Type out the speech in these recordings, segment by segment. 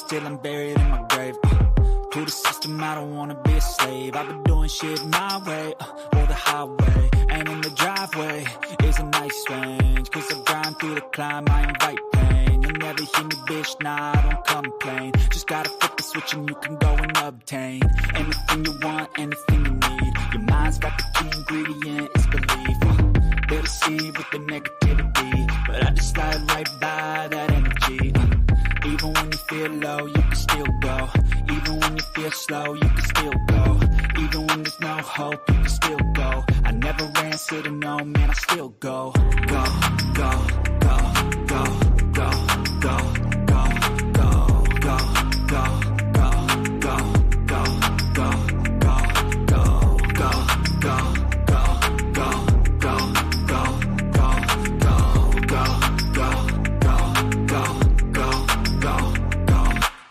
till I'm buried in my grave. To the system, I don't wanna be a slave. I've been doing shit my way, or the highway. And in the driveway is a nice range, cause I grind through the climb, I invite pain. You'll never hear me, bitch, nah, I don't complain. Just gotta flip the switch and you can go and obtain anything you want, anything you need. Your mind's got the key ingredient, it's belief. They deceive with the negativity, but I just slide right by that energy. Even when you feel low, you can still go. Even when you feel slow, you can still go. Even when there's no hope, you can still go. I never answer to no, man, I still go. Go, go, go, go, go, go, go, go, go, go, go, go, go, go,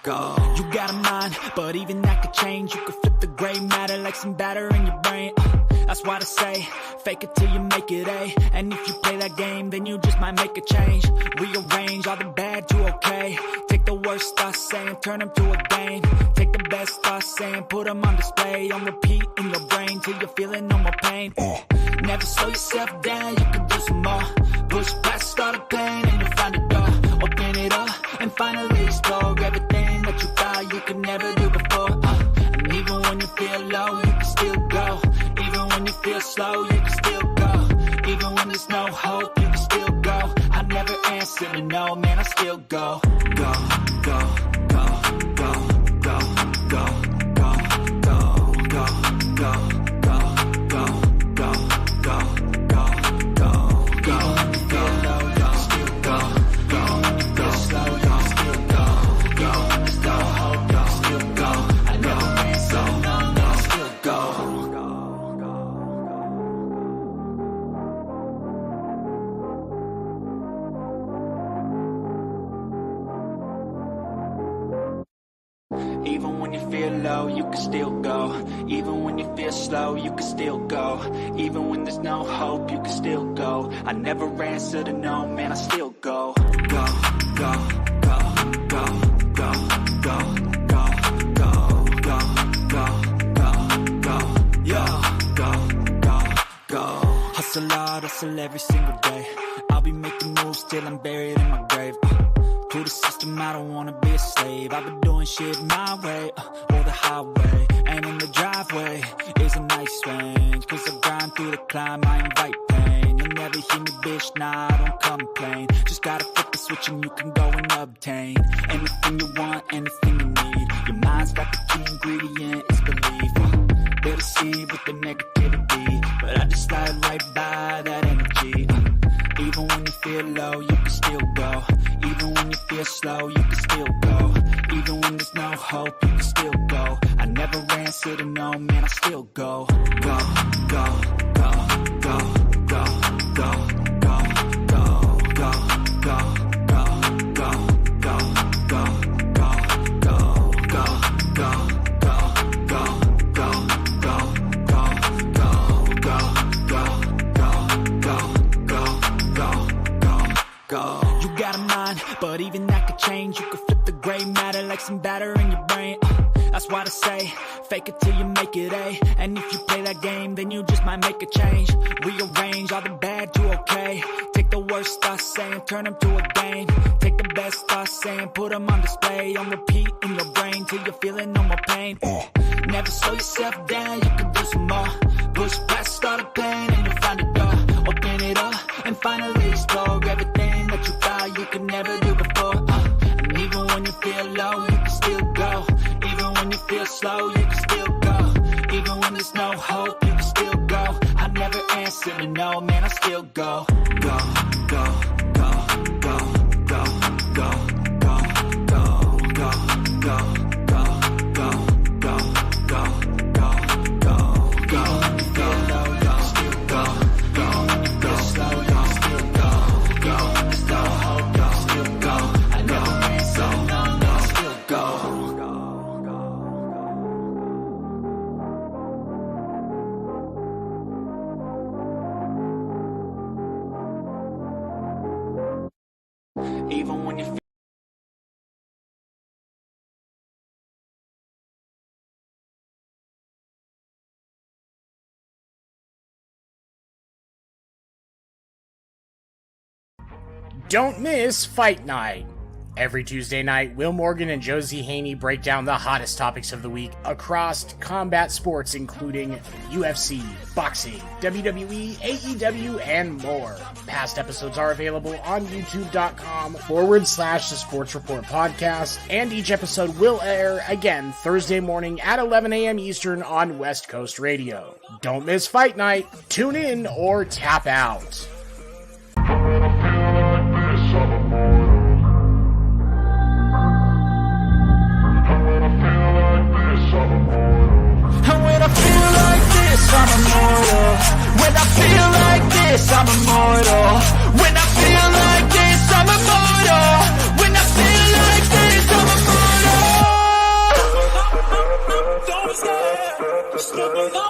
go. You got a mind, but even that could change. You could flip the gray matter like some batter in your brain. That's why they say, fake it till you make it A. And if you play that game, then you just might make a change. Rearrange all the bad to okay. Take the worst thoughts saying, turn them to a game. Take the best thoughts saying, put them on display. On repeat in your brain till you're feeling no more pain. Never slow yourself down, you can do some more. Push past all the pain and you'll find a door. Open it up and finally explore everything that you thought you could never do before. And even when you feel low, you can still go. Even when you feel slow, you can still go. Even when there's no hope, you can still go. I never answer to no, man, I still go. Go, go, go, go, go, go, go, go, go, go. Even when you feel low, you can still go. Even when you feel slow, you can still go. Even when there's no hope, you can still go. I never answer to no, man, I still go. Go, go, go, go, go, go, go, go, go, go, go, go, yeah, go, go, go. Hustle hard, hustle every single day. I'll be making moves till I'm buried in my grave. To the system, I don't wanna be a slave. I've been doing shit my way, or the highway. And in the driveway is a nice range, cause I grind through the climb, I invite pain. You'll never hear me, bitch, nah, I don't complain. Just gotta flip the switch and you can go and obtain anything you want, anything you need. Your mind's got the key ingredient, it's belief. They deceive with the negativity, but I just slide right by that energy. Even when you feel low, you can still go. Even when you feel slow, you can still go. Even when there's no hope, you can still go. I never answer to no, man, I still go. Go, go, go, go, go, go, go, go, go, go, go, go, go, go, go, go, go, go, go. You got a mind, but even that could change. You could flip the gray matter like some batter in your brain. That's why they say, fake it till you make it A. And if you play that game, then you just might make a change. Rearrange all the bad to okay. Take the worst thoughts saying, turn them to a game. Take the best thoughts saying, put them on display. On repeat in your brain till you're feeling no more pain. Never slow yourself down, you can do some more. Push past all the pain and you'll find a door. Open it up and finally explore everything that you thought you could never do before. And even when you feel low, you can still go. Even when you feel slow, you can still go. Even when there's no hope, you can still go. I never answer to no, man, I still go. Go, go, go, go, go, go, go, go, go, go, go, go, go, go, go, go, go. Even when you feel low, you can still go. Even when you feel slow, you can still go. Even when there's no hope, you can still go. I never answer to no, man, I still go. Don't miss Fight Night. Every Tuesday night, Will Morgan and Josie Haney break down the hottest topics of the week across combat sports, including UFC, boxing, WWE, AEW, and more. Past episodes are available on youtube.com/The Sports Report Podcast, and each episode will air again Thursday morning at 11 a.m. Eastern on West Coast Radio. Don't miss Fight Night. Tune in or tap out. I'm immortal. When I feel like this, I'm immortal. When I feel like this, I'm immortal. When I feel like this, I'm immortal.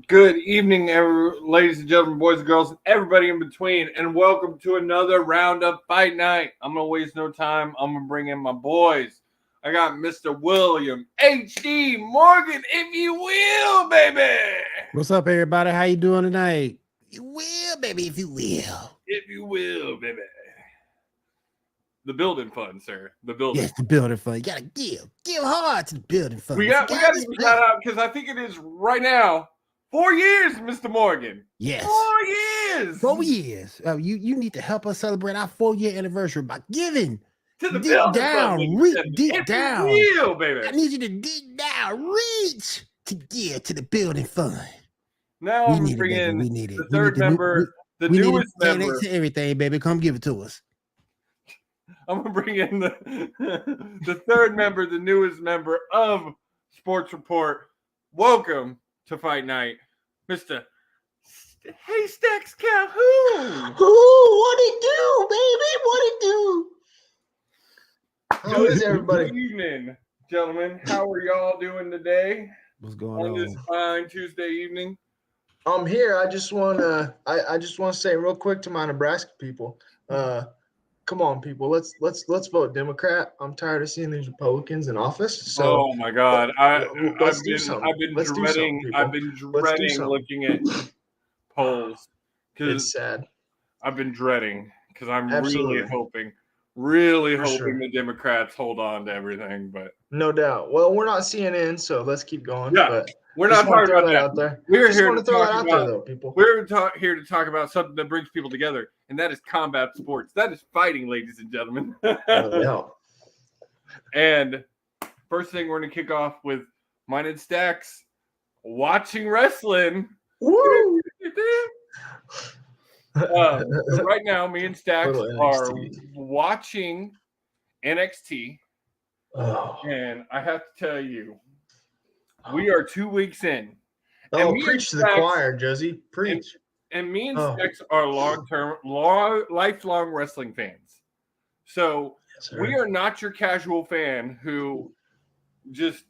Good evening, ladies and gentlemen, boys and girls, everybody in between, and welcome to another round of Fight Night. I'm going to waste no time. I'm going to bring in my boys. I got Mr. William H.D. Morgan, if you will, baby. What's up, everybody? How you doing tonight? You will, baby, if you will. If you will, baby. The building fund, sir. The building. Yes, the building fund. You gotta give hard to the building fund. We got to give that out because I think it is right now 4 years, Mr. Morgan. Yes. 4 years. 4 years. You need to help us celebrate our 4-year anniversary by giving. To the deep down, deep down. Real, baby. I need you to dig down, reach to give to the building fund. Now I'm going to bring in the third member, the newest member. To everything, baby. Come give it to us. I'm going to bring in the third member, the newest member of Sports Report. Welcome to Fight Night, Mr. Haystacks Calhoun. Ooh, what it do, baby? What it do? How is everybody? Good evening, gentlemen. How are y'all doing today? What's going on this fine Tuesday evening? I'm here. I just want to say real quick to my Nebraska people. Come on, people. Let's vote Democrat. I'm tired of seeing these Republicans in office. So, oh my God, I've been dreading looking at polls because it's sad. I've been dreading because I'm Absolutely. really hoping the Democrats hold on to everything, but no doubt. Well, we're not CNN, so let's keep going. Yeah, but we're not talking about that out there. We're just here to throw talk that out about there, though, people. We're here to talk about something that brings people together, and that is combat sports. That is fighting, ladies and gentlemen. Yeah. And first thing we're going to kick off with mine and Stacks watching wrestling. Woo! So right now, me and Stacks are watching NXT, and I have to tell you, we are 2 weeks in. Oh, preach to the choir, Josie. Preach. And me and Stacks are lifelong wrestling fans. So we are not your casual fan who just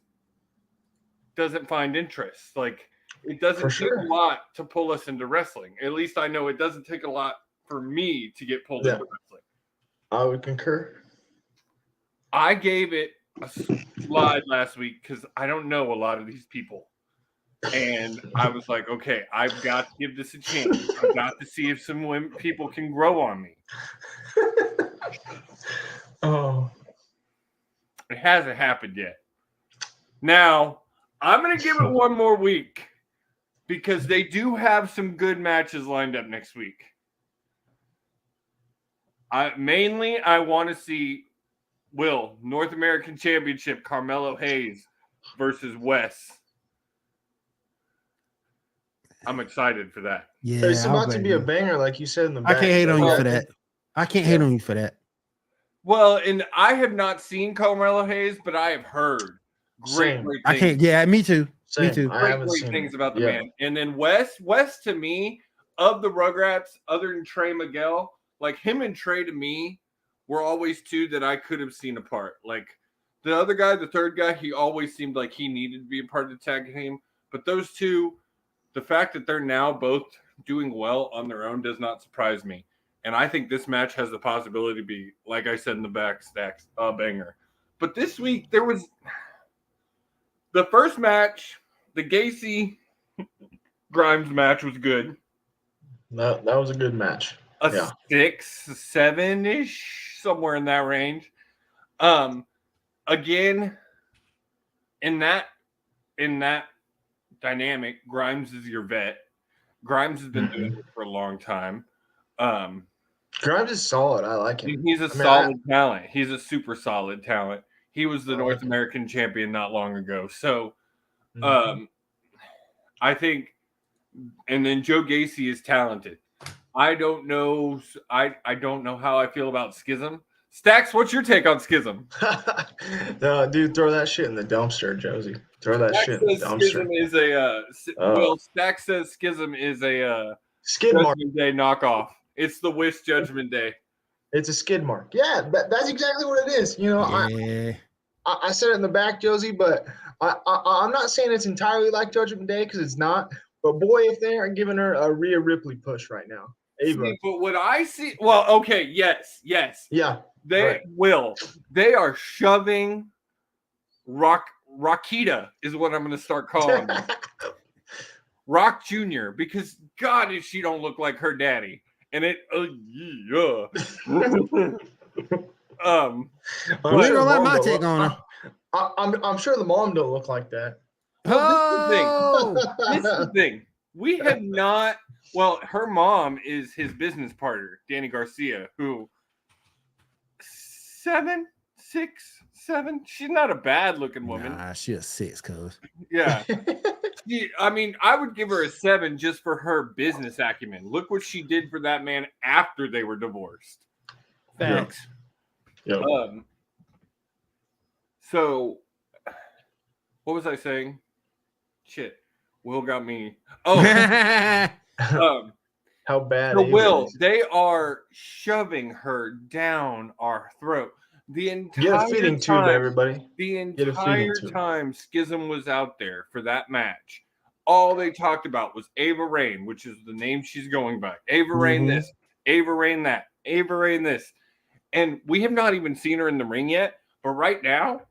doesn't find interest. Like, it doesn't take a lot to pull us into wrestling. At least I know it doesn't take a lot for me to get pulled into wrestling. I would concur. I gave it a slide last week because I don't know a lot of these people. And I was like, okay, I've got to give this a chance. I've got to see if some people can grow on me. Oh. It hasn't happened yet. Now, I'm going to give it one more week because they do have some good matches lined up next week. I want to see North American Championship, Carmelo Hayes versus Wes. I'm excited for that. Yeah, it's about to be a banger, like you said in the back. I can't hate on you for that. I can't hate on you for that. Well, and I have not seen Carmelo Hayes, but I have heard great things. I can't. Yeah, me too. Same. Me too. Great things about the man. And then Wes to me, of the Rugrats, other than Trey Miguel, like him and Trey to me were always two that I could have seen apart. Like the other guy, the third guy, he always seemed like he needed to be a part of the tag team. But those two, the fact that they're now both doing well on their own does not surprise me. And I think this match has the possibility to be, like I said in the back, Stacks, a banger. But this week, there was the first match, the Gacy Grimes match was good. That was a good match. A 6, 7-ish, somewhere in that range. Again, in that dynamic, Grimes is your vet. Grimes has been doing it for a long time. Grimes is solid. I like him. He's a solid talent. He's a super solid talent. He was the North American champion not long ago. So, I think, and then Joe Gacy is talented. I don't know. I don't know how I feel about Schism. Stacks, what's your take on Schism? No, dude, throw that shit in the dumpster, Josie. Throw that shit in the dumpster. Schism is well, Stacks says Schism is a skid mark Day knockoff. It's the Wish Judgment Day. It's a skid mark. Yeah, that's exactly what it is. You know, Yeah. I said it in the back, Josie, but I'm not saying it's entirely like Judgment Day because it's not. But boy, if they aren't giving her a Rhea Ripley push right now, Ava. See, but what I see, well, okay, yes, yeah, they will. They are shoving Rakita is what I'm going to start calling her. Rock Jr. because God, if she don't look like her daddy, and it, yeah. I'm gonna let my take on her. I'm sure the mom don't look like that. Well, this is the thing. We have not. Well, her mom is his business partner, Danny Garcia, who 7, 6, 7. She's not a bad looking woman. Nah, she a 6, cuz. Yeah. I mean, I would give her a 7 just for her business acumen. Look what she did for that man after they were divorced. Facts. Yep. So, what was I saying? Shit. Will got me. Oh. How bad? So Will, they are shoving her down our throat. The entire Get a feeding tube, everybody. The entire time Schism was out there for that match, all they talked about was Ava Rain, which is the name she's going by. Ava Rain this, Ava Rain that, Ava Rain this. And we have not even seen her in the ring yet. But right now,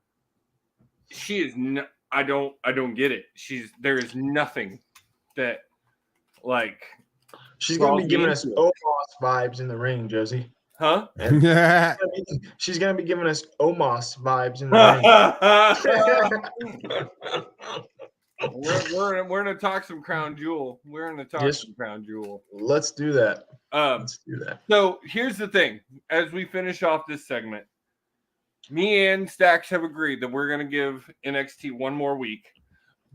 she is no, I don't get it. There is nothing that like she's gonna be giving us Omos vibes in the ring, Josie. Huh? She's gonna be giving us Omos vibes in the ring. We're gonna talk some Crown Jewel. We're gonna talk some Crown Jewel. Let's do that. Let's do that. So here's the thing: as we finish off this segment, me and Stacks have agreed that we're gonna give NXT one more week.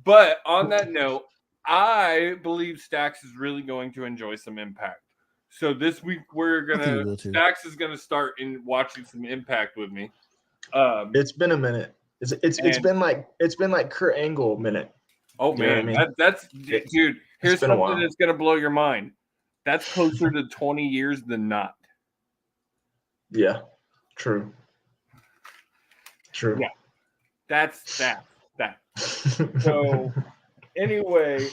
But on that note, I believe Stacks is really going to enjoy some Impact. So this week Stacks is gonna start in watching some Impact with me. It's been a minute. It's been like Kurt Angle a minute. Oh man, that's dude. Here's something that's gonna blow your mind. That's closer to 20 years than not. Yeah, true. Yeah, that's that. So anyway,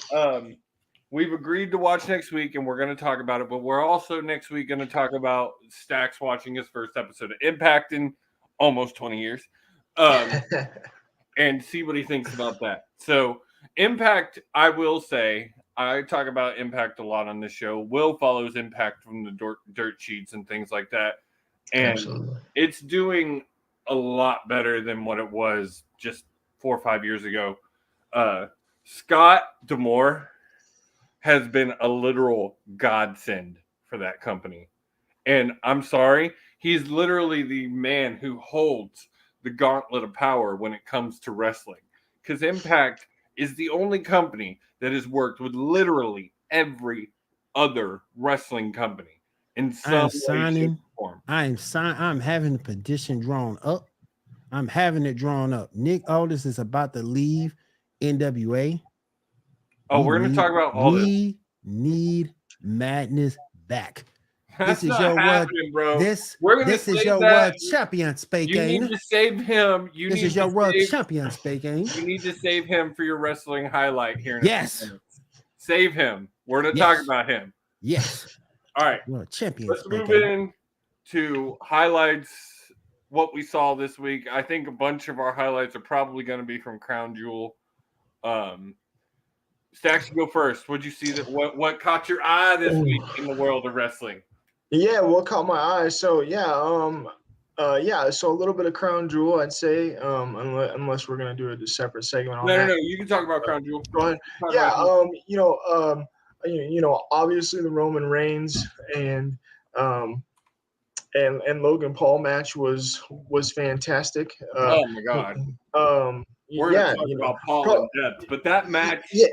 we've agreed to watch next week, and we're going to talk about it. But we're also next week going to talk about Stacks watching his first episode of Impact in almost 20 years, and see what he thinks about that. So Impact, I will say, I talk about Impact a lot on this show. Will follows Impact from the dirt sheets and things like that, and it's doing a lot better than what it was just 4 or 5 years ago. Scott D'Amore has been a literal godsend for that company. And I'm sorry, he's literally the man who holds the gauntlet of power when it comes to wrestling. Because Impact is the only company that has worked with literally every other wrestling company in some way, shape, or form. I'm having the petition drawn up. I'm having it drawn up. Nick Aldis is about to leave NWA. Oh, we're going to talk about all this. We need Madness back. That's this is your bro. This is your world champion, Spake. You need to save him. This is your world champion, Spake. You need to save him for your wrestling highlight here. Yes. Save him. We're going to talk about him. Yes. All right. World champion. Let's move in to highlights. What we saw this week. I think a bunch of our highlights are probably going to be from Crown Jewel. Stacks, you go first. What'd you see that what caught your eye this week in the world of wrestling? Yeah, what caught my eye? So so a little bit of Crown Jewel, I'd say. Unless we're gonna do a separate segment on that. No. You can talk about Crown Jewel. Go ahead. Yeah. Obviously the Roman Reigns and Logan Paul match was fantastic. Oh my God. We're gonna talk about Paul in depth, but that match. Yeah,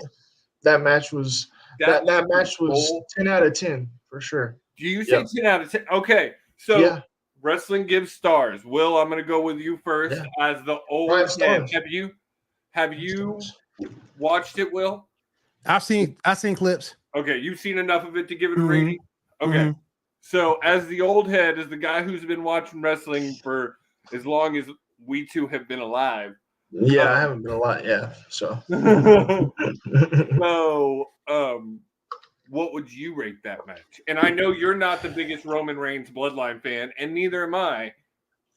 that match was that match was 10 out of 10 for sure. Do you say 10 out of 10? Okay, so wrestling gives stars. Will, I'm gonna go with you first as the old head. Have you watched it, Will? I've seen clips. Okay, you've seen enough of it to give it a rating. Okay, so as the old head, as the guy who's been watching wrestling for as long as we two have been alive. Yeah, I haven't been a lot. Yeah, so. So, what would you rate that match? And I know you're not the biggest Roman Reigns Bloodline fan, and neither am I.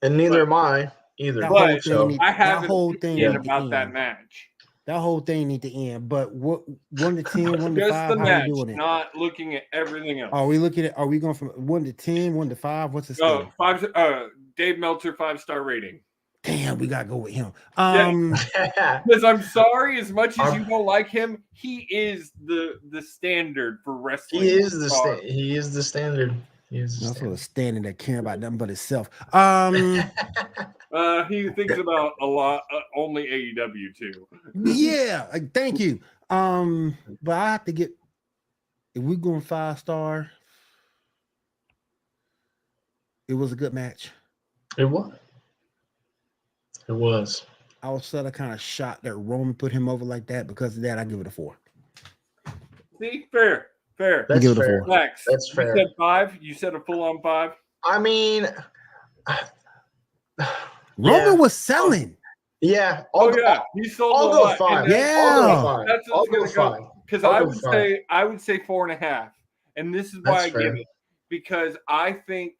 And neither am I either. But I have an opinion about that match. That whole thing need to end. But what 1 to 10, 1 to 5? Just the match, doing it? not looking at everything else. Are we looking at? Are we going from 1 to 10, 1 to 5? What's the scale? 5. Dave Meltzer 5-star rating. Damn, we gotta go with him. Because I'm sorry, as much as you don't like him, he is the standard for wrestling. He is the standard. He is the standard. That's what a standard that care about nothing but itself. He thinks about a lot, only AEW too. Yeah, thank you. But I have to get. If we're going 5-star, it was a good match. It was. It was. I was sort of kind of shocked that Roman put him over like that. Because of that, I give it a 4. See, fair. That's give it fair. a 4. Max, that's fair. You said 5. You said a full-on 5. I mean, Roman was selling. Yeah. He sold. I'll go 5. That's I'll go 5. Because I would say 4.5, and this is why I give it, because I think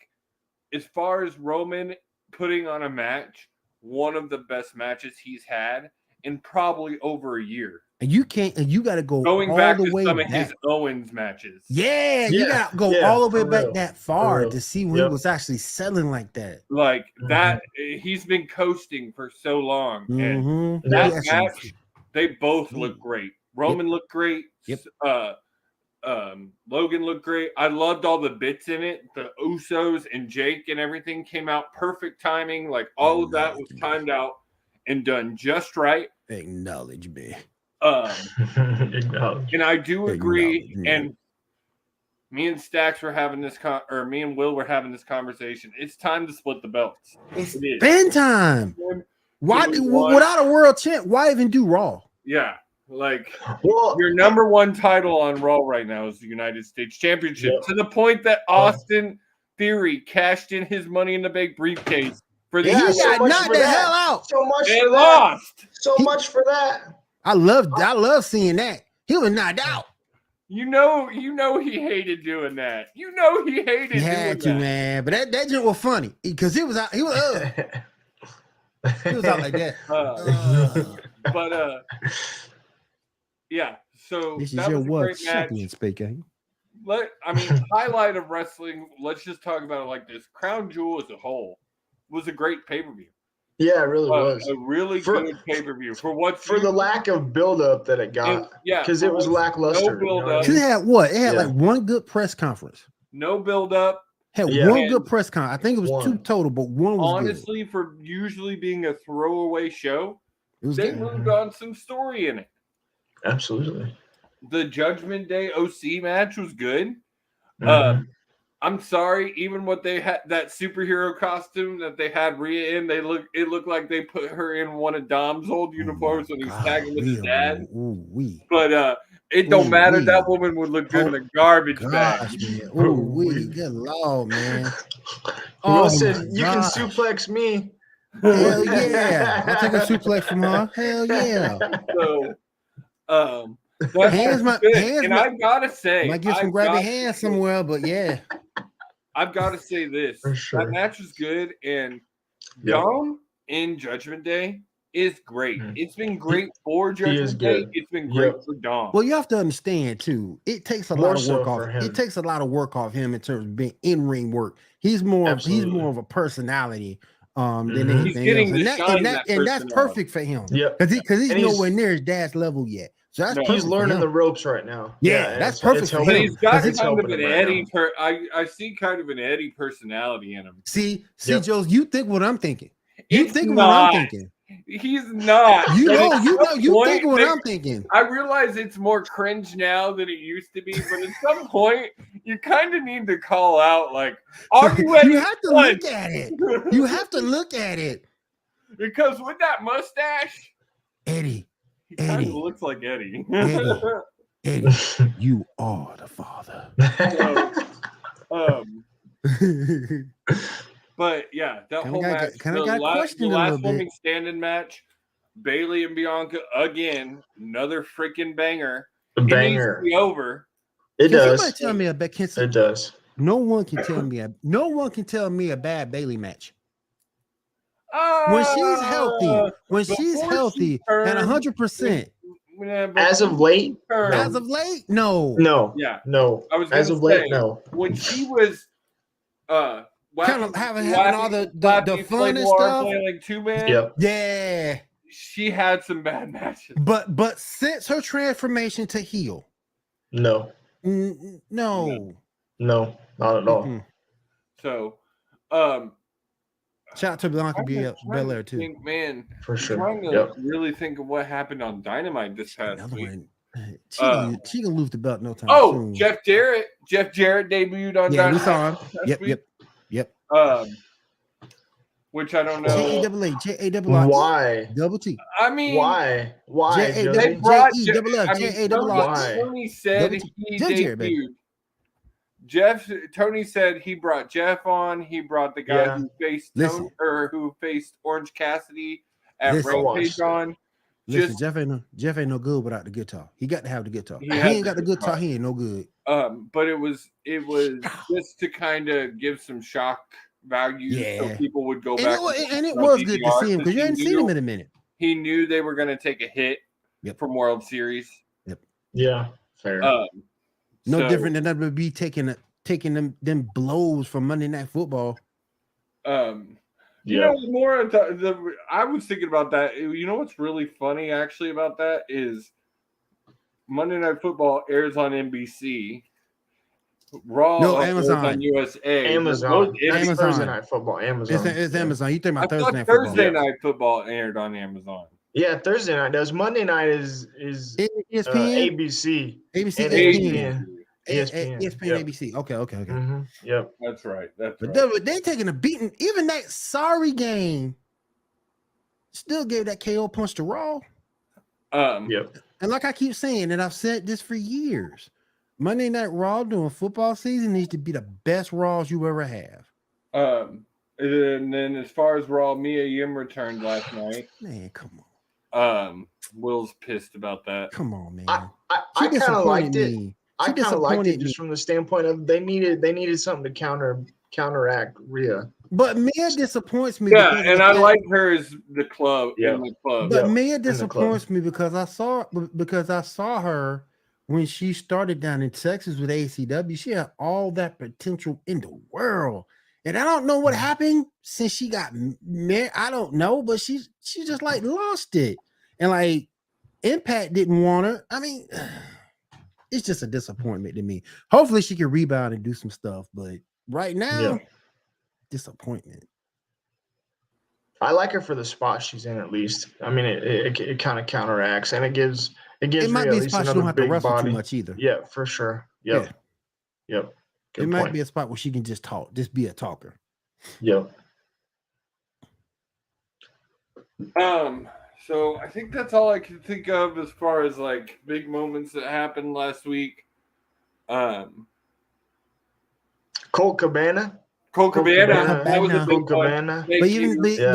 as far as Roman putting on a match, one of the best matches he's had in probably over a year. And you can't. And you got to go going all back the to way some of back. his Owens matches. Yeah, you got to go all the way back that far to see when he was actually selling like that. Like that, he's been coasting for so long, and that match, they both look great. Roman looked great. Yep. Logan looked great. I loved all the bits in it. The Usos and Jake and everything came out perfect timing. Like all of that was timed out and done just right. Acknowledge me. And I do agree. And me and Stax were having this me and Will were having this conversation. It's time to split the belts. It's spin time. Why without a world champ? Why even do Raw? Yeah. Like, your number one title on Raw right now is the United States Championship, to the point that Austin Theory cashed in his Money in the Bank briefcase for the he got knocked the hell out. So much and for lost. That. So much for that. I love seeing that. He was knocked out. You know he hated doing that. You know he hated he had doing to, that. man. But that just was funny because he was out like that. Yeah, so this is that your was a what great champion match. speaking. Highlight of wrestling, let's just talk about it like this. Crown Jewel as a whole was a great pay-per-view. Yeah, it really was. A really good pay-per-view for the lack of build-up that it got. Because it was lackluster. No build-up. It had what? It had like one good press conference. No build-up. Had one good press conference. I think it was 2 total, but one was honestly good. For usually being a throwaway show, they good. moved on some story in it. Absolutely. The Judgment Day OC match was good. I'm sorry, even what they had, that superhero costume that they had Rhea in, it looked like they put her in one of Dom's old uniforms when he's tagging with his dad. But it don't matter. That woman would look good in a garbage bag. Good Lord, man. Will said, you can suplex me. Hell yeah. I'll take a suplex from her. Hell yeah. So, I gotta say, might get some grabby hands somewhere, but yeah, I've got to say this: that match was good, and Dom in Judgment Day is great. It's been great for He is Judgment Day. good. It's been great for Dom. Well, you have to understand too. It takes a More lot of work so off. for him. It takes a lot of work off him in terms of being in ring work. He's more Absolutely. of a personality than Mhm. anything He's getting else. to shine that And that's personality. perfect for him. Yep. Because he's And he's- nowhere near his dad's level yet. So that's No. perfect He's for learning him. the ropes right now. Yeah, and that's it's perfect for helping But him. he's got Because it's kind of helping an him right Eddie. now. I see kind of an Eddie personality in him. See, Yep. Joe, you think what I'm thinking. You It's think what not. I'm thinking. He's not. You But know, at you some know, you point, think what I'm thinking. I realize it's more cringe now than it used to be, but at some point, you kind of need to call out, like, are you Eddie? You have to look at it. You have to look at it. Because with that mustache, Eddie, he kind Eddie. of looks like Eddie. Eddie, you are the father. But yeah, that Kinda whole got- match, kinda the got last questioned a little bit. woman standing match, Bailey and Bianca again, another freaking banger. A It needs to banger. be over. It Can does. somebody tell me about It does. No one can tell me a bad Bailey match. When she's healthy, at 100%. As of late, As of late, no. no. Yeah. No. I was As gonna of late, say, no. when she was Kind of having all the Wappy fun and Flavor stuff. playing like 2-man, Yep. Yeah. she had some bad matches. But since her transformation to heel, No. no. No. Not at all. Mm-mm. So Shout out to Bianca Belair too. think, man, For I'm sure. trying to Yep. really think of what happened on Dynamite this past Another week. one. She can lose the belt no time Oh, soon. Jeff Jarrett debuted on Yeah, we Dynamite saw him. last week. Yep. Which I don't know. J-A-R-R. Why? Double T. I mean, Why? Why, J-A- Josie? they brought J-E-double-F, I mean, J-A-double-R. Tony said Double T. he Jeff Jarrett, baby. debuted. Tony said he brought Jeff on. He brought the guy Yeah. who faced Listen. who faced Orange Cassidy at Listen. Rampage on. Listen, Jeff ain't no good without the guitar. He got to have the guitar. He He has ain't got the guitar. He ain't no good. But it was just to kind of give some shock value, so Yeah. people would go And back. it was good to see him because you hadn't seen him it. in a minute. He knew they were going to take a hit from World Series. Yeah. Fair. No So, different than WWE taking them blows from Monday Night Football. You know, more of I was thinking about that. You know what's really funny actually about that is Monday Night Football airs on NBC. Raw Amazon. on USA. Amazon. That's Amazon. Thursday Night Football. Amazon. It's Amazon. You think I about thought Thursday Night Thursday Football? Night Football aired on Amazon. Yeah, Thursday night does. Monday night is ESPN, ABC. ABC, And ESPN, ESPN. ESPN, Yep. ABC. Okay. Mm-hmm. Yep. That's right. But they taking a beating. Even that sorry game still gave that KO punch to Raw. Yep. And like I keep saying, and I've said this for years, Monday Night Raw during football season needs to be the best Raws you ever have. And then as far as Raw, Mia Yim returned last night. Man, come on. Will's pissed about that. Come on, man. I kind of liked it. Me. I kind of liked it just from the standpoint of they needed something to counteract Rhea. But Mia disappoints me. Yeah, and I like her as the club in the club. But Mia disappoints me because I saw her when she started down in Texas with ACW. She had all that potential in the world. And I don't know what happened since she got married. I don't know, but she just like lost it. And like Impact didn't want her. I mean, it's just a disappointment to me. Hopefully she can rebound and do some stuff, but right now, disappointment. I like her for the spot she's in at least. I mean, it kind of counteracts and it gives it might Rhea be a at least spot she another don't have to big wrestle body. too much either. Yeah, for sure. Yep. Good it might point. be a spot where she can just talk, just be a talker. Yep. So I think that's all I can think of as far as like big moments that happened last week. Colt Cabana. That was a big Cabana. But even they said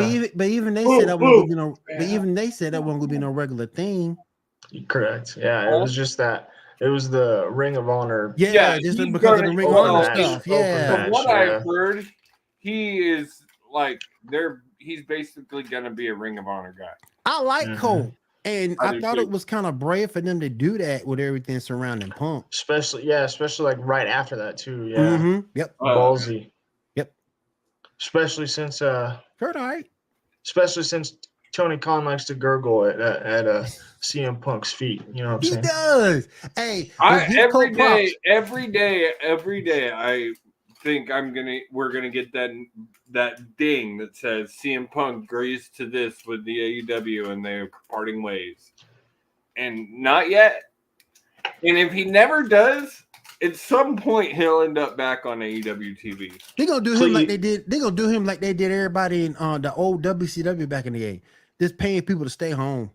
that wasn't gonna be no. But even they said that wasn't gonna be no regular thing. Correct. Yeah, it was just that. It was the Ring of Honor. Yeah, just because of the Ring of Honor stuff. Yeah. From what I've heard, he is like he's basically gonna be a Ring of Honor guy. I like Cole, and I do thought too. it was kind of brave for them to do that with everything surrounding Punk. Especially like right after that too. Yeah. Mm-hmm. Yep. Ballsy. Yep. Especially since Kurt, all right. especially since Tony Khan likes to gurgle at CM Punk's feet. You know what I'm He saying? does. Hey, let's give Cole props. every day, I think we're gonna get that ding that says CM Punk agrees to this with the AEW and they're parting ways, and not yet. And if he never does, at some point he'll end up back on AEW TV. They're gonna do him like they did. They're gonna do him like they did everybody in the old WCW back in the day. Just paying people to stay home.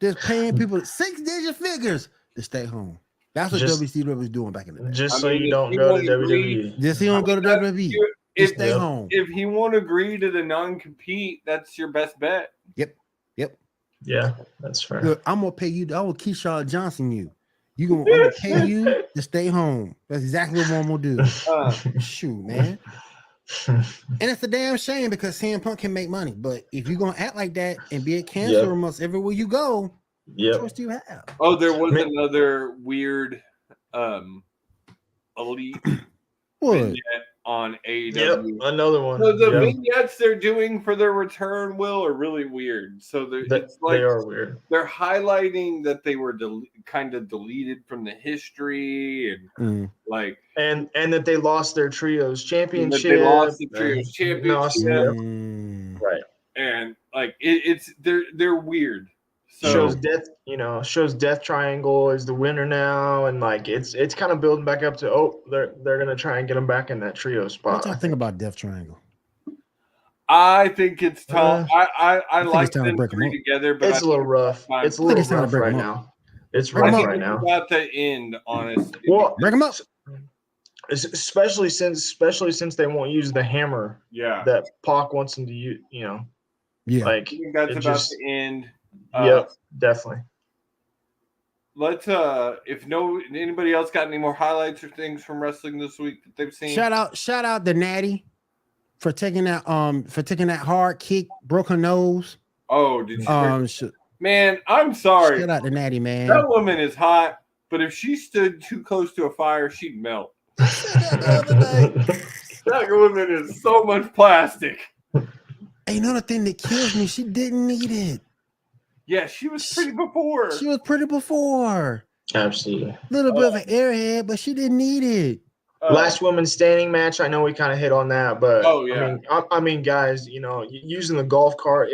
Just paying people 6-digit figures to stay home. That's what WCW was doing back in the day. Just so you don't go to WWE. Just so you don't go to WWE. Just stay home. If he won't agree to the non-compete, that's your best bet. Yep. Yeah, that's fair. Look, I'm gonna pay you. I will Keyshawn Johnson you. I'm gonna pay you to stay home. That's exactly what I'm gonna do. Shoot, man. And it's a damn shame because CM Punk can make money. But if you're gonna act like that and be a cancer almost everywhere you go, what choice do you have? Oh, there was another weird elite vignette on AEW. Yep, another one. So the vignettes they're doing for their return, Will, are really weird. So it's like they are weird. They're highlighting that they were kind of deleted from the history and like and that they lost their trios championship. They lost the trios championship. Right. And like they're weird. So shows Death Triangle is the winner now, and like it's kind of building back up to they're gonna try and get them back in that trio spot. What do you think about Death Triangle? I think it's tough. I like them three together, but it's a little rough. It's a little rough right now. It's rough right now. About to end, honestly. Well, break them up. Especially since they won't use the hammer. Yeah. That Pac wants them to use. Yeah. I think that's about to end. Yep, definitely. Let's if anybody else got any more highlights or things from wrestling this week that they've seen. Shout out the Natty for taking that hard kick, broke her nose. Oh, did you man, I'm sorry. Shout out to Natty, man. That woman is hot, but if she stood too close to a fire, she'd melt. That woman is so much plastic. Hey, another thing that kills me, she didn't need it. Yeah, she was pretty before. Absolutely. A little bit of an airhead, but she didn't need it. Last woman standing match. I know we kind of hit on that, but I mean, guys, using the golf cart,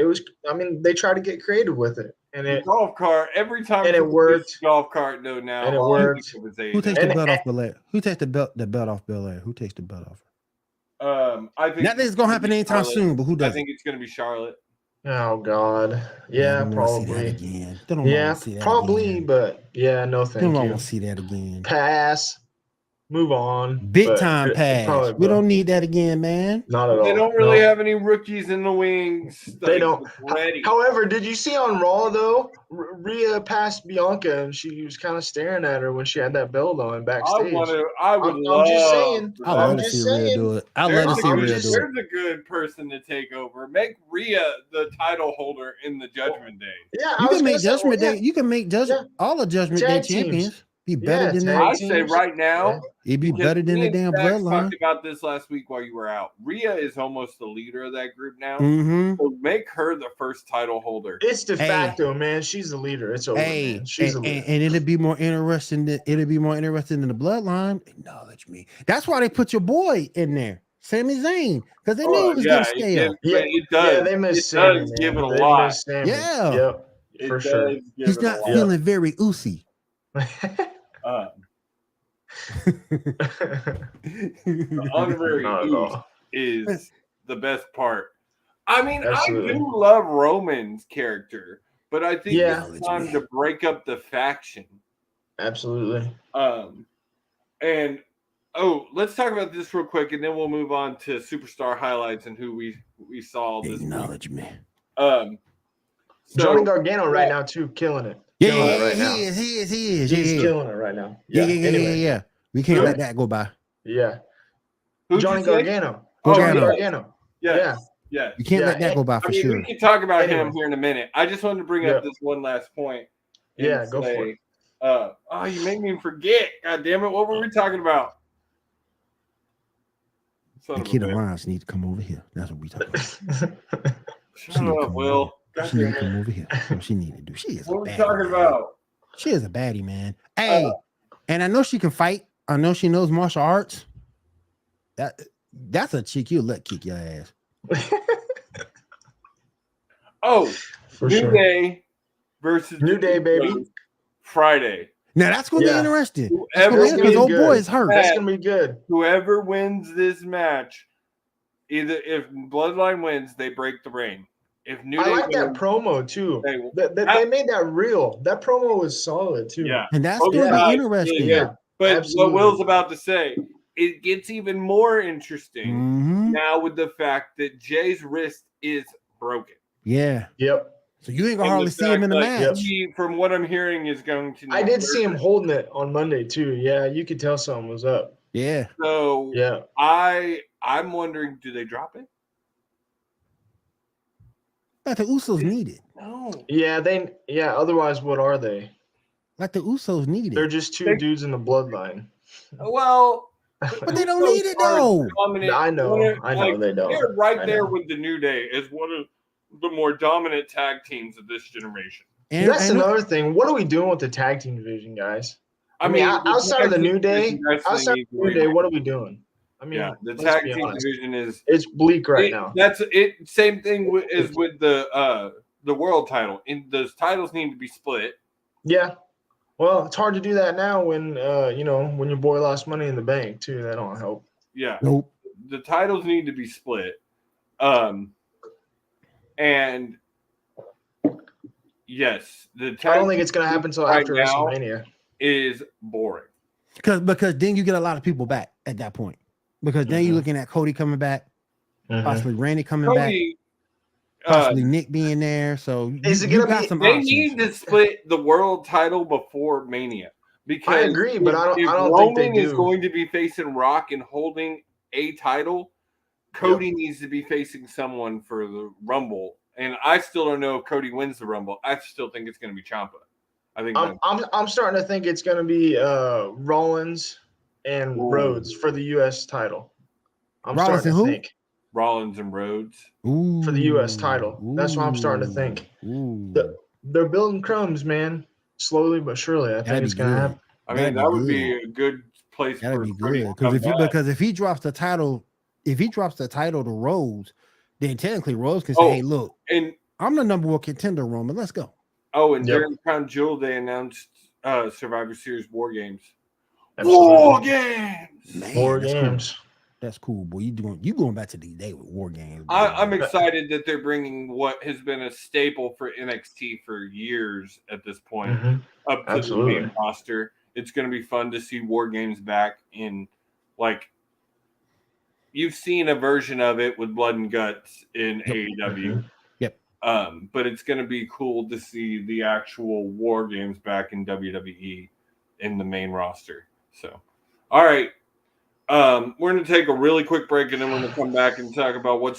they try to get creative with it, and the golf cart every time, and it worked. Golf cart, though now, and it worked. Who takes the belt off Belair? Who takes the belt off Belair? Who takes the belt off? I think not that it's gonna happen anytime soon, but who does? I think it's gonna be Charlotte. Oh God, yeah, probably. Yeah, probably, again. But yeah, no, thank you. I don't want to see that again. Pass. Move on. Big time pass. We don't need that again, man. Not at all. They don't really have any rookies in the wings. They don't. However, did you see on Raw though? Rhea passed Bianca and she was kind of staring at her when she had that belt on backstage. I'm just saying. I love to see Rhea do it. I love to see Rhea do it. There's a good person to take over. Make Rhea the title holder in the Judgment Day. Yeah, you can make Judgment Day. You can make all the Judgment Day champions. Be better than that. I say right now, it'd be better than the damn bloodline. Talked about this last week while you were out. Rhea is almost the leader of that group now. Mm-hmm. So make her the first title holder. It's de facto, man. She's the leader. It's over. Man. She's the leader. And it'd be more interesting. It'd be more interesting than the bloodline. Acknowledge me. That's why they put your boy in there, Sami Zayn, because they knew it was gonna scale. It does. Yeah, they miss Sami. Give it a lot. Yeah. Yep. For sure. He's not feeling very oozy. The honorary is the best part. I mean, Absolutely. I do love Roman's character, but I think it's time to break up the faction. Absolutely. And let's talk about this real quick, and then we'll move on to superstar highlights and who we saw this Acknowledge week. me. Johnny Gargano right now too, killing it. He is. He's killing it right now. Yeah. We can't let that go by. Yeah. Who'd Johnny Gargano. Gargano. Yeah. Yes. You can't Yeah, let that go by for sure. We can talk about him Anyway. here in a minute. I just wanted to bring up this one last point. Yeah, go for it. You made me forget. God damn it. What were we talking about? The kid of ours needs to come over here. That's what we talking about. Shut up, Will. She need to come over here. That's what she need to do. She is what a are we baddie, talking man. about? She is a baddie, man. Hey, and I know she can fight. I know she knows martial arts. That's a chick you'll let kick your ass. For New sure. Day versus New Day, baby. Friday. Now that's gonna be interesting. Because old boy is hurt. That's gonna be good. Whoever wins this match, either if Bloodline wins, they break the reign. If New Day like that promo too. They made that real. That promo was solid too. Yeah, and that's gonna be interesting. Yeah. But absolutely. what Will's about to say, it gets even more interesting now with the fact that Jay's wrist is broken. Yeah. Yep. So you ain't gonna hardly see him in the match. He, from what I'm hearing, is going to. I did see him holding it on Monday too. Yeah, you could tell something was up. Yeah. So yeah, I'm wondering, do they drop it? Like the Usos need it. No. Yeah, otherwise, what are they? Like the Usos need it. They're just two dudes in the bloodline. Well, but they don't need it though. I know they don't. They're right there with the New Day as one of the more dominant tag teams of this generation. And that's another thing. What are we doing with the tag team division, guys? I mean, outside of the New Day, what are we doing? I mean, the tag team division it's bleak right now. That's it. Same thing as with the world title. Those titles need to be split. Yeah. Well, it's hard to do that now when when your boy lost Money in the Bank too. That don't help. Yeah. Nope. The titles need to be split. And yes, I don't think it's going to happen until after WrestleMania. Is boring. Because then you get a lot of people back at that point. Because then you're looking at Cody coming back, possibly Randy coming back, possibly Nick being there. So is it going to be? They need to split the world title before Mania. Because I agree, but I don't think Roman they do. is going to be facing Rock and holding a title. Cody needs to be facing someone for the Rumble, and I still don't know if Cody wins the Rumble. I still think it's going to be Ciampa. I think I'm starting to think it's going to be Rollins and Rhodes for the U.S. title. I'm starting to think Rollins and Rhodes for the U.S. title. That's what I'm starting to think. They're building crumbs, man, slowly but surely. I think it's going to happen. I mean, that would be a good place for Cody. Because if he drops the title. If he drops the title to Rhodes, then technically Rhodes can say, "Hey, look, and I'm the number one contender, Roman. Let's go." Oh, and during Crown Jewel, they announced Survivor Series War Games. Absolutely. War Games. Man, War Games. Cool. That's cool, boy. You going back to the day with War Games? I'm excited that they're bringing what has been a staple for NXT for years at this point up to the main roster. It's going to be fun to see War Games back in You've seen a version of it with Blood and Guts in AEW. Yep. But it's going to be cool to see the actual War Games back in WWE in the main roster. So, all right. We're going to take a really quick break, and then we're going to come back and talk about what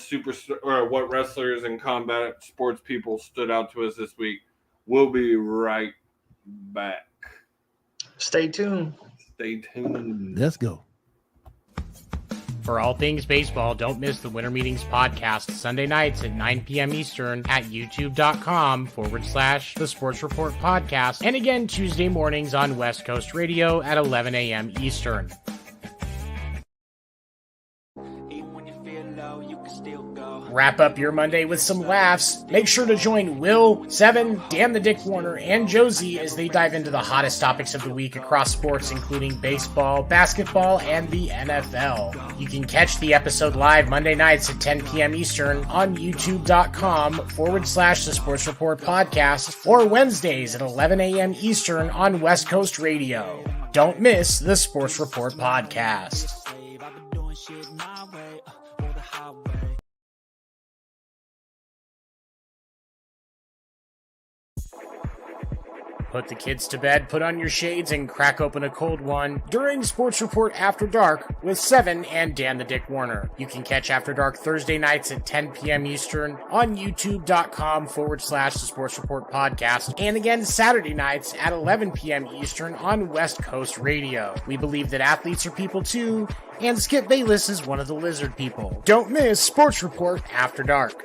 what wrestlers and combat sports people stood out to us this week. We'll be right back. Stay tuned. Stay tuned. Let's go. For all things baseball, don't miss the Winter Meetings podcast Sunday nights at 9 p.m. Eastern at youtube.com/The Sports Report Podcast. And again, Tuesday mornings on West Coast Radio at 11 a.m. Eastern. Wrap up your Monday with some laughs. Make sure to join Will, Seven, Dan the Dick Warner, and Josie as they dive into the hottest topics of the week across sports, including baseball, basketball, and the NFL. You can catch the episode live Monday nights at 10 p.m. Eastern on youtube.com/The Sports Report Podcast, or Wednesdays at 11 a.m. Eastern on West Coast Radio. Don't miss the Sports Report Podcast. Put the kids to bed, put on your shades, and crack open a cold one during Sports Report After Dark with Seven and Dan the Dick Warner. You can catch After Dark Thursday nights at 10 p.m. Eastern on youtube.com/the Sports Report podcast, and again Saturday nights at 11 p.m. Eastern on West Coast Radio. We believe that athletes are people too, and Skip Bayless is one of the lizard people. Don't miss Sports Report After Dark.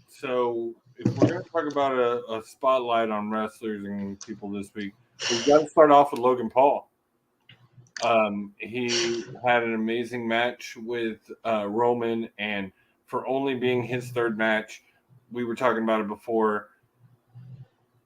So if we're going to talk about a spotlight on wrestlers and people this week, we've got to start off with Logan Paul. He had an amazing match with Roman, and for only being his third match, we were talking about it before,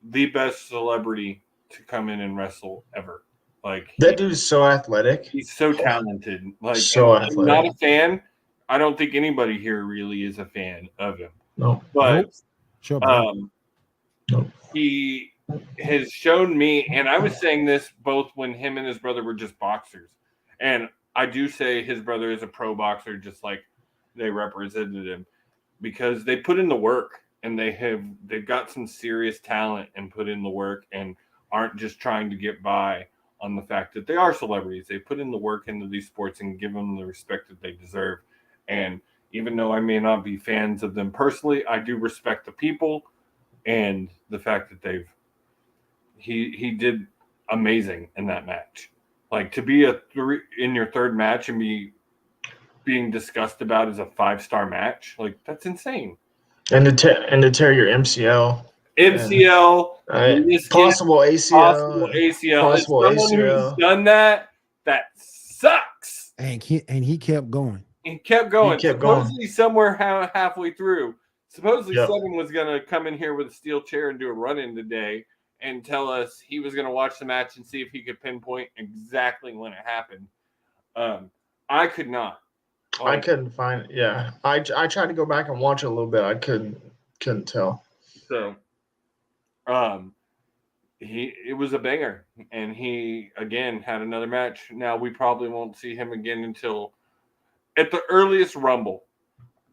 the best celebrity to come in and wrestle ever. Like, that dude is so athletic. He's so talented. Like, so I'm athletic. not a fan. I don't think anybody here really is a fan of him. No, but sure, he has shown me, and I was saying this both when him and his brother were just boxers, and I do say his brother is a pro boxer, just like they represented him, because they put in the work, and they've got some serious talent and put in the work, and aren't just trying to get by on the fact that they are celebrities. They put in the work into these sports and give them the respect that they deserve. And even though I may not be fans of them personally, I do respect the people and the fact that he did amazing in that match. Like, to be in your third match and being discussed about as a 5-star match, like, that's insane. And to tear your MCL, possible ACL, possible ACL. Who's done that sucks. And he kept going. He kept going. Supposedly somewhere halfway through, Seven was going to come in here with a steel chair and do a run-in today and tell us he was going to watch the match and see if he could pinpoint exactly when it happened. I could not. I couldn't find it. Yeah, I tried to go back and watch it a little bit. I couldn't tell. So, it was a banger, and he again had another match. Now we probably won't see him again until at the earliest Rumble.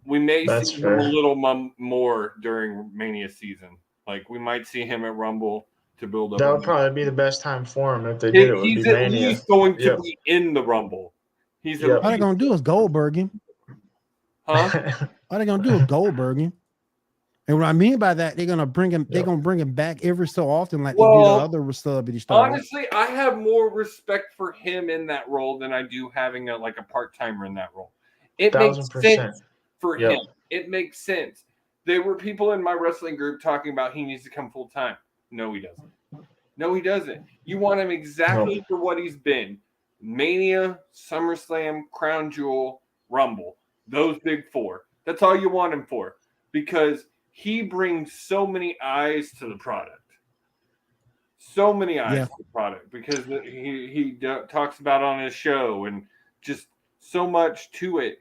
We may see him a little more during Mania season. Like, we might see him at Rumble to build up. That would probably be the best time for him if they did it. He's at least going to be in the Rumble. All they're gonna do is Goldberg him. Huh? All they're gonna do is Goldberg him. And what I mean by that, they're gonna bring him. They're gonna bring him back every so often, like they do the other celebrity stars. Honestly, I have more respect for him in that role than I do having a part timer in that role. It makes sense for him. It makes sense. There were people in my wrestling group talking about he needs to come full time. No, he doesn't. No, he doesn't. You want him exactly for what he's been. Mania, SummerSlam, Crown Jewel, Rumble. Those big four. That's all you want him for. Because he brings so many eyes to the product. So many eyes to the product. Because he talks about it on his show and just so much to it.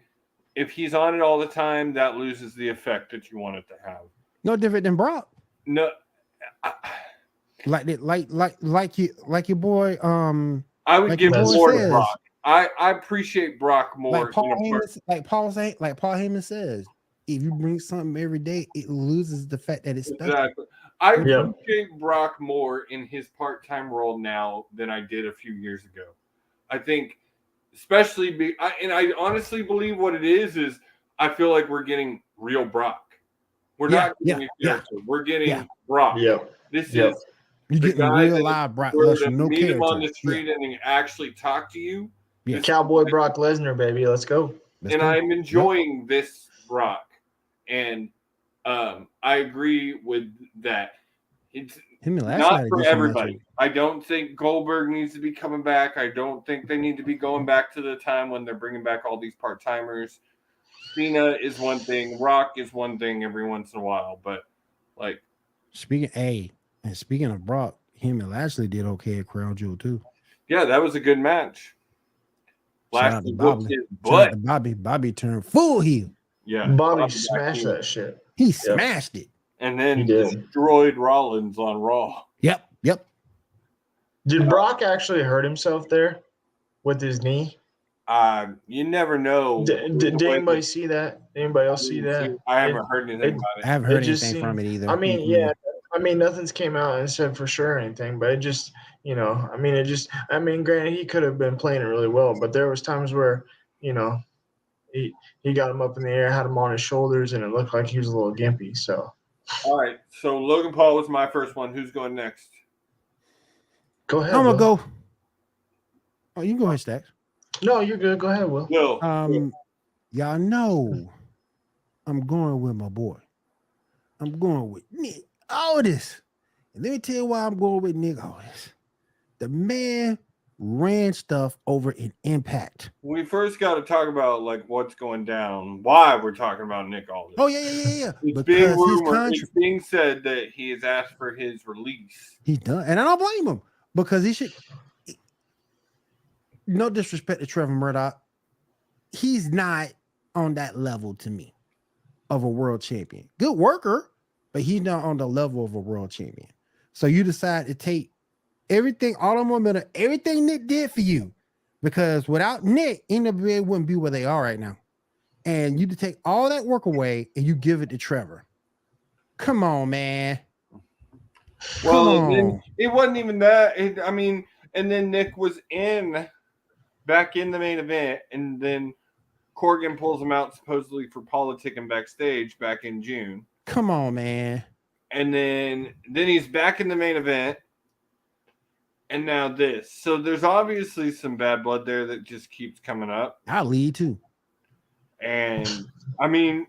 If he's on it all the time, that loses the effect that you want it to have. No different than Brock. No. Like your boy. I would give more to Brock. I appreciate Brock more. Like Paul Heyman says, if you bring something every day, it loses the fact that it's special. Exactly. I appreciate Brock more in his part-time role now than I did a few years ago. I think, especially, I honestly believe what it is I feel like we're getting real Brock. We're not getting a character. We're getting Brock. Yeah. This is you're getting real live Brock Lesnar, no meet character. him on the street and he actually talk to you. Yeah. Cowboy Brock Lesnar, baby. Let's go. I'm enjoying this Brock. And I agree with that. It's not for everybody. I don't think Goldberg needs to be coming back. I don't think they need to be going back to the time when they're bringing back all these part-timers. Cena is one thing. Rock is one thing every once in a while. But Like speaking of Brock, him and Lashley did okay at Crown Jewel too. yeah, that was a good match. Shout out to Lashley whooped Bobby. his Shout out butt. to Bobby. Bobby turned full heel. Yeah, Bobby back smashed heel. that shit. He smashed it. And He then did. destroyed Rollins on Raw. Yep. Did Brock actually hurt himself there with his knee? You never know. Did anybody see that? Anybody else see that? I haven't heard anything about I it. haven't heard just anything from it either. I mean, yeah. I mean, nothing's came out and said for sure or anything, but it just, granted, he could have been playing it really well, but there was times where, he got him up in the air, had him on his shoulders, and it looked like he was a little gimpy. So, all right. So Logan Paul was my first one. Who's going next? go ahead. I'm gonna Will. go. Oh, you can go ahead, Stacks. No, you're good. Go ahead, Will. Will. Y'all know I'm going with my boy. I'm going with Nick Aldis. And let me tell you why I'm going with Nick Aldis. The man ran stuff over in Impact. We first got to talk about like what's going down. Why we're talking about Nick Aldis? Oh yeah. It's being rumored. It's being said that he has asked for his release. He's done, and I don't blame him because he should. No disrespect to Trevor Murdoch, he's not on that level to me of a world champion. Good worker, but he's not on the level of a world champion. So you decide to take everything, all the momentum, everything Nick did for you, because without Nick, NWA wouldn't be where they are right now. And you to take all that work away and you give it to Trevor. Come on, man. Well, it wasn't even that. And then Nick was back in the main event, and then Corgan pulls him out supposedly for politicking backstage back in June. Come on, man. And then he's back in the main event, and now this. So there's obviously some bad blood there that just keeps coming up. I'll lead too. And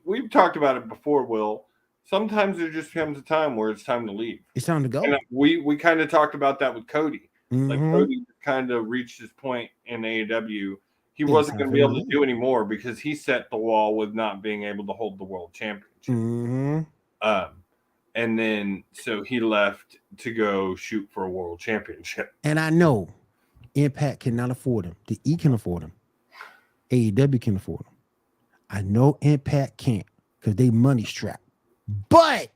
we've talked about it before, Will. Sometimes there just comes a time where it's time to leave. It's time to go. And we kind of talked about that with Cody. Mm-hmm. Like Cody kind of reached his point in AEW. He wasn't going to be able to do anymore because he set the wall with not being able to hold the world championship. Mm-hmm. And then so he left to go shoot for a world championship. And I know Impact cannot afford him. The E can afford him. AEW can afford him. I know Impact can't because they money strapped. But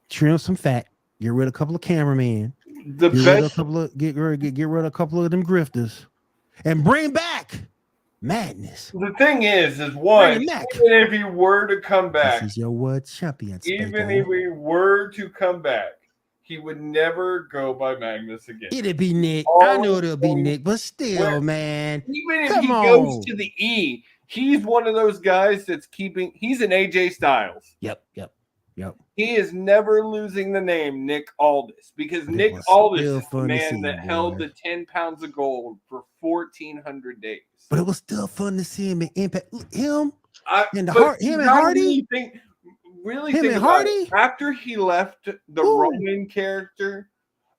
trim some fat, get rid of a couple of cameramen, get rid of a couple of them grifters, and bring back Madness. The thing is one, even if he were to come back, this is your world champion. Even if he were to come back, he would never go by Magnus again. It'd be Nick. I know it'll be Nick, but still, man. Even if he goes to the E, he's one of those guys that's he's an AJ Styles. Yep. He is never losing the name Nick Aldis because Nick Aldis is the man that held the 10 pounds of gold for 1,400 days. But it was still fun to see him in Impact. Him and Hardy. Think and Hardy. After he left the Roman character,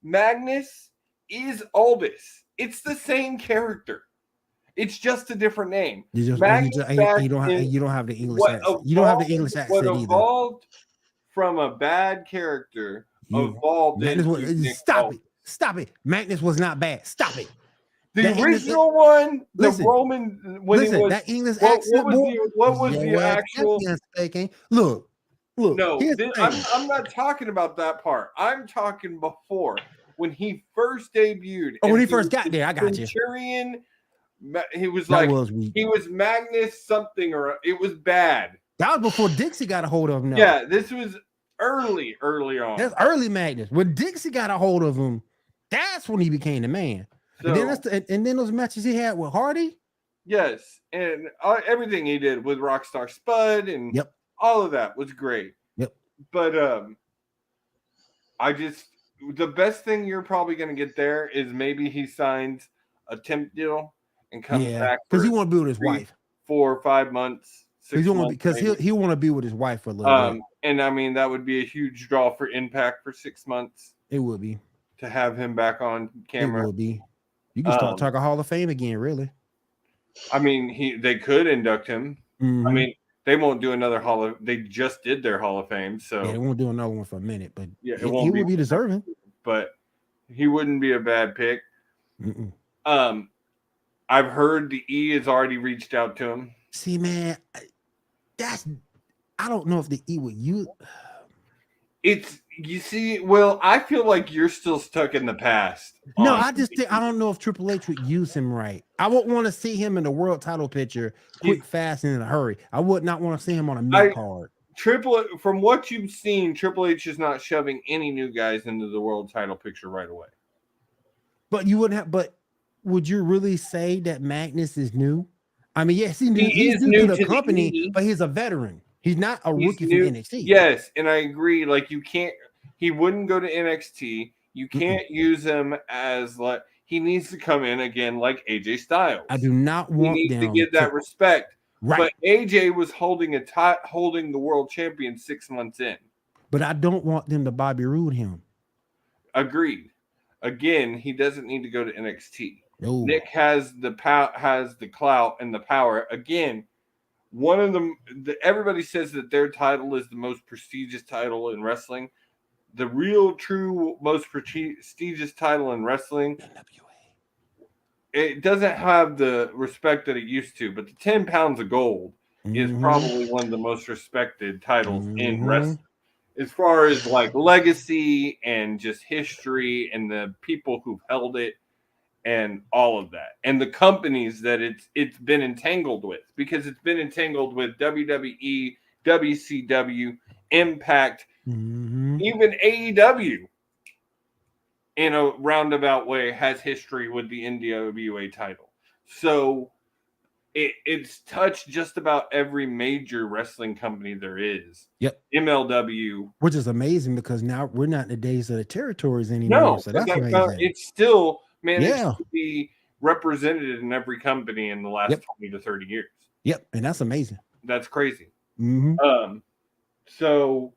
Magnus is Aldis. It's the same character. It's just a different name. You don't have the English accent. You don't have the English accent either. Evolved from a bad character evolved into Stop it. Magnus was not bad. Stop it. The original one, the Roman, when he was that English accent. What was the actual? Look. No, I'm not talking about that part. I'm talking before when he first debuted. Oh, when he first got there, I got you. Centurion, he was he was Magnus something, or it was bad. That was before Dixie got a hold of him. Yeah, this was early on. That's early Magnus. When Dixie got a hold of him, that's when he became the man. So, and then those matches he had with Hardy. Yes, and everything he did with Rockstar Spud and all of that was great. Yep. But the best thing you're probably going to get there is maybe he signs a temp deal and comes back because he want to be with his wife 4 or 5 months. Because he want to be with his wife for a little bit. And that would be a huge draw for Impact for 6 months. It would be to have him back on camera. It would be. You can start talking Hall of Fame again, really. They could induct him. Mm-hmm. They won't do another They just did their Hall of Fame, so Yeah, they won't do another one for a minute, but yeah, he would be deserving. But he wouldn't be a bad pick. Mm-mm. I've heard the E has already reached out to him. See, man, I don't know if the E would use. I feel like you're still stuck in the past. No, I don't know if Triple H would use him right. I would want to see him in the world title picture, quick, fast, and in a hurry. I would not want to see him on a mid card. From what you've seen, Triple H is not shoving any new guys into the world title picture right away. But you wouldn't have. But would you really say that Magnus is new? I mean, yes, he's new to the company, but he's a veteran. He's not a rookie from NXT. Yes, and I agree. Like he wouldn't go to NXT. You can't use him as like he needs to come in again like AJ Styles. I do not want he needs to get that respect. Right. But AJ was holding the world champion 6 months in. But I don't want them to Bobby Roode him. Agreed. Again, he doesn't need to go to NXT. No. Nick has the clout and the power. Again, one of them. Everybody says that their title is the most prestigious title in wrestling. The real, true, most prestigious title in wrestling. It doesn't have the respect that it used to, but the 10 pounds of gold is probably one of the most respected titles in wrestling. As far as like legacy and just history and the people who've held it and all of that. And the companies that it's been entangled with, because it's been entangled with WWE, WCW, Impact, even AEW. In a roundabout way, has history with the NWA title. So it's touched just about every major wrestling company there is. Yep. MLW. Which is amazing because now we're not in the days of the territories anymore. No, so that's amazing. It's still managed to be represented in every company in the last 20 to 30 years. Yep. And that's amazing. That's crazy. So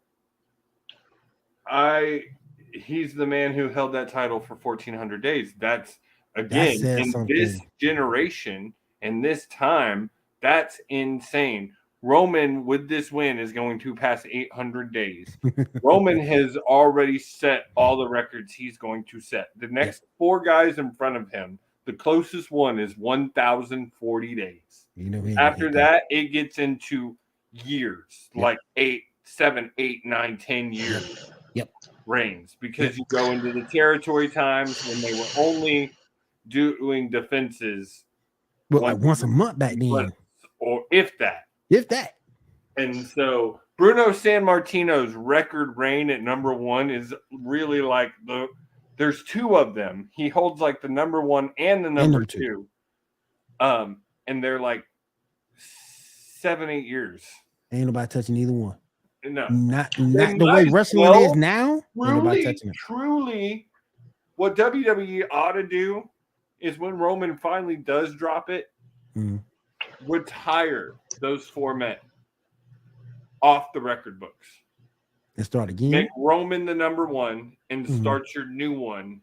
he's the man who held that title for 1,400 days. That's, again, in this generation and this time, that's insane. Roman, with this win, is going to pass 800 days. Roman has already set all the records he's going to set. The next 4 guys in front of him, the closest one is 1,040 days. After that, it gets into years, like 7, 8, 9, 10 years. Reigns, because you go into the territory times when they were only doing defenses like once a month back then, or if that. And so Bruno Sammartino's record reign at number 1 is really like there's 2 of them. He holds like the number 1 and the number 2. And they're like 7, 8 years. Ain't nobody touching either one. No, not the way wrestling is now. Truly, what WWE ought to do is when Roman finally does drop it, retire those 4 men off the record books and start again. Make Roman the number 1 and start your new one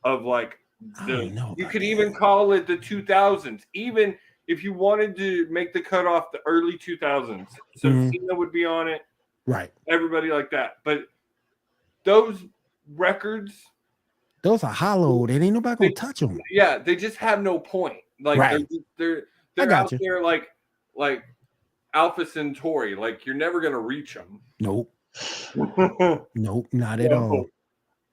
of like you could even call it the 2000s. Even if you wanted to make the cutoff the early 2000s, so Cena would be on it. Right. Everybody like that. But those records, those are hollowed. And ain't nobody going to touch them. Yeah. They just have no point. Like they're out there like Alpha Centauri. Like you're never going to reach them. Nope. Nope. Not at all.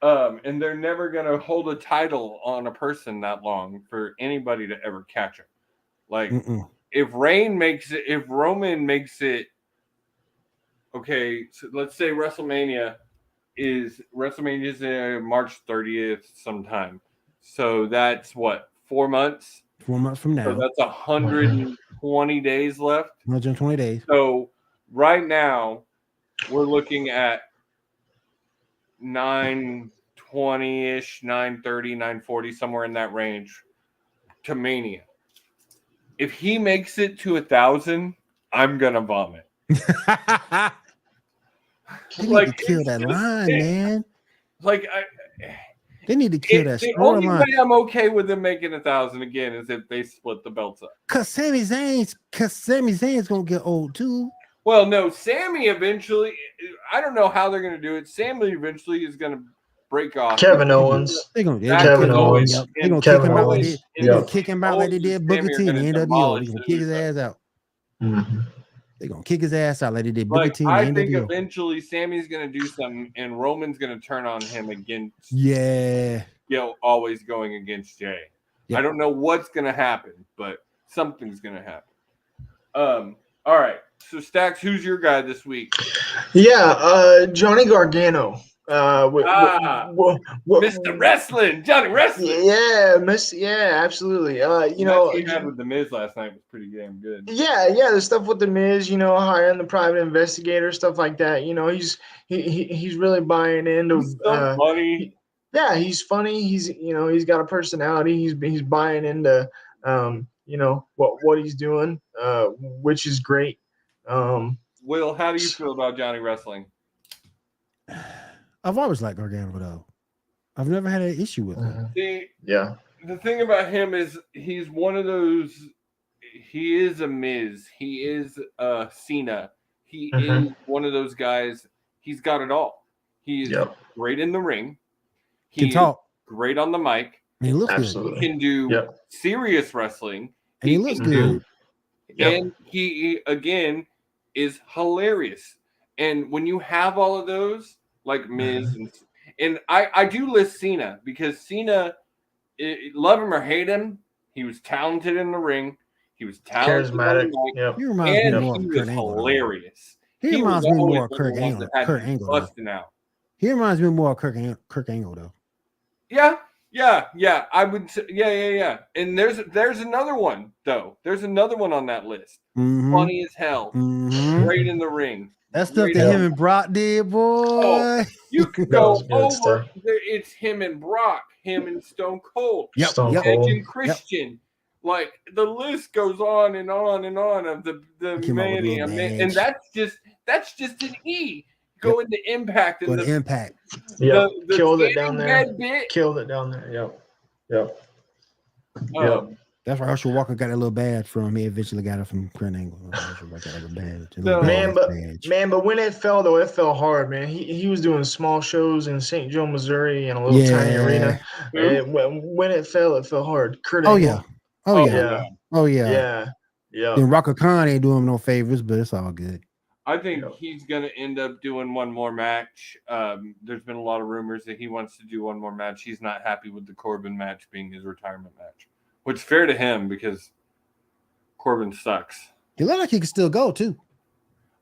And they're never going to hold a title on a person that long for anybody to ever catch them. Like if Roman makes it, okay, so let's say WrestleMania is March 30th sometime. So that's what, 4 months? 4 months from now. So that's 120 days left. 120 days. So right now we're looking at 920-ish, 930, 940, somewhere in that range to Mania. If he makes it to 1,000, I'm gonna vomit. You need to kill that line, man. Like They need to kill that The only storyline. way I'm okay with them making 1,000 again is if they split the belts up. Cause Sami Zayn's gonna get old too. Well, no, Sammy eventually. I don't know how they're going to do it. Sammy eventually is going to break off. Kevin Owens. They're gonna Kevin Owens. Yep. They're gonna Kevin kick him out like Owens. they. They're gonna kick him out like they did Booker T in the NWO. They're gonna kick his ass out. Mm-hmm. They're gonna kick his ass out like they did Booker Like, T in the I NWO. think eventually Sammy's going to do something, and Roman's going to turn on him against. Yeah. Always going against Jay. Yep. I don't know what's going to happen, but something's going to happen. All right. So Stacks, who's your guy this week? Yeah, Johnny Gargano. Mr. Wrestling, Johnny Wrestling. Yeah, absolutely. You know, he had with the Miz last night was pretty damn good. Yeah, the stuff with the Miz, you know, hiring the private investigator, stuff like that. You know, he's really buying into. He's so funny. He's funny. He's got a personality. He's buying into, you know, what he's doing, which is great. Will, how do you feel about Johnny Wrestling? I've always liked Gargano though. I've never had an issue with him. The thing about him is he's one of those. He is a Miz. He is a Cena. He is one of those guys. He's got it all. He's great in the ring. He can talk. Great on the mic. And he looks Absolutely. good. He can do serious wrestling. And he looks good. And he again is hilarious. And when you have all of those, like Miz and I do list Cena because Cena, love him or hate him, he was talented in the ring. He was talented, charismatic. He reminds me more of he Kurt was Angle. hilarious. He reminds me more of Kurt Angle. Angle. Busting out. He reminds me more of Kurt Angle though. Yeah. I would say, yeah. And there's another one though. There's another one on that list. Funny as hell. Great in the ring. That stuff that him and Brock did, boy. Oh, you could go over. It's him and Brock, him and Stone Cold, Stone Edge Cold. and Christian. Like the list goes on and on and on of the mania, and that's just an E. Go into Impact and the Impact. Yeah, the killed it down there. Bit. Killed it down there. Yep. That's why Herschel Walker got a little badge from. He eventually got it from Kurt Angle. Herschel Walker got a badge. But when it fell though, it fell hard, man. He was doing small shows in St. Joe, Missouri, in a little tiny arena. And when it fell hard. Kurt Angle. Oh yeah. Then Rocco Khan ain't doing him no favors, but it's all good. I think he's going to end up doing one more match. There's been a lot of rumors that he wants to do one more match. He's not happy with the Corbin match being his retirement match, which is fair to him because Corbin sucks. He looked like he could still go too.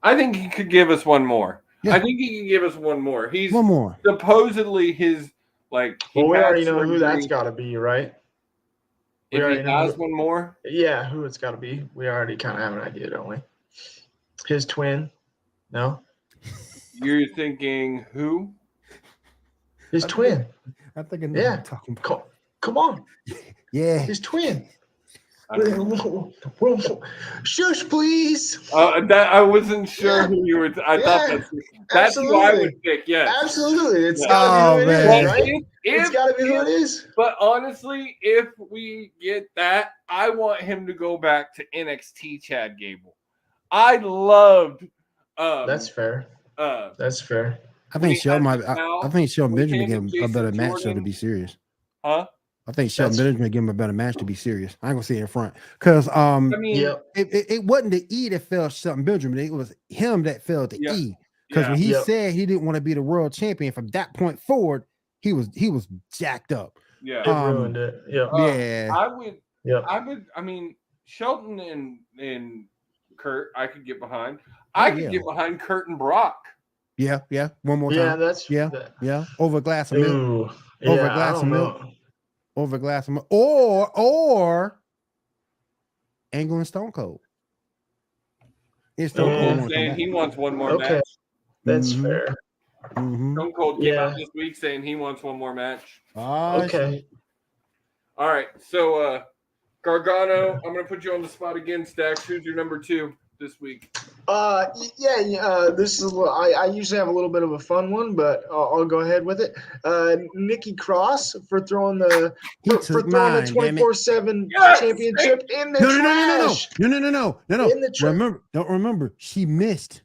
I think he could give us one more. Yeah. I think he can give us one more. He's one more. Supposedly his like. Well, we already know who that's got to be, right? If he has one more, yeah, who it's got to be. We already kind of have an idea, don't we? His twin? No. You're thinking who? His twin. I think I know what I'm talking about. Come on. Yeah. His twin. Shush, please. I wasn't sure who you were. I thought that's who I would pick. Yes, absolutely. It's got to be who it is, right? It's got to be who it is. But honestly, if we get that, I want him to go back to NXT Chad Gable. I loved. That's fair. That's fair. I think Shelton Benjamin gave him a better match though, to be serious. Huh? I think Shelton Benjamin gave him a better match to be serious. I ain't gonna say it in front because it wasn't the E that fell Shelton Benjamin. It was him that fell the E because when he said he didn't want to be the world champion from that point forward, he was jacked up. Yeah, it ruined it. I would. I mean, Shelton and Kurt, I could get behind. I could get behind Kurt and Brock. Yeah. One more time. Yeah. Over a glass of milk. Over a glass of milk. Over a glass of milk. Or Angle and Stone Cold. Stone Cold saying he wants one more match. That's fair. Stone Cold came out this week saying he wants one more match. Okay. All right. So Gargano, I'm gonna put you on the spot again, Stacks. Who's your number 2 this week? This is I usually have a little bit of a fun one, but I'll go ahead with it. Nikki Cross for throwing the He for took throwing mine, the damn it. 24/7 Yes! championship in the No. trash. No. In the trash. Don't remember. She missed.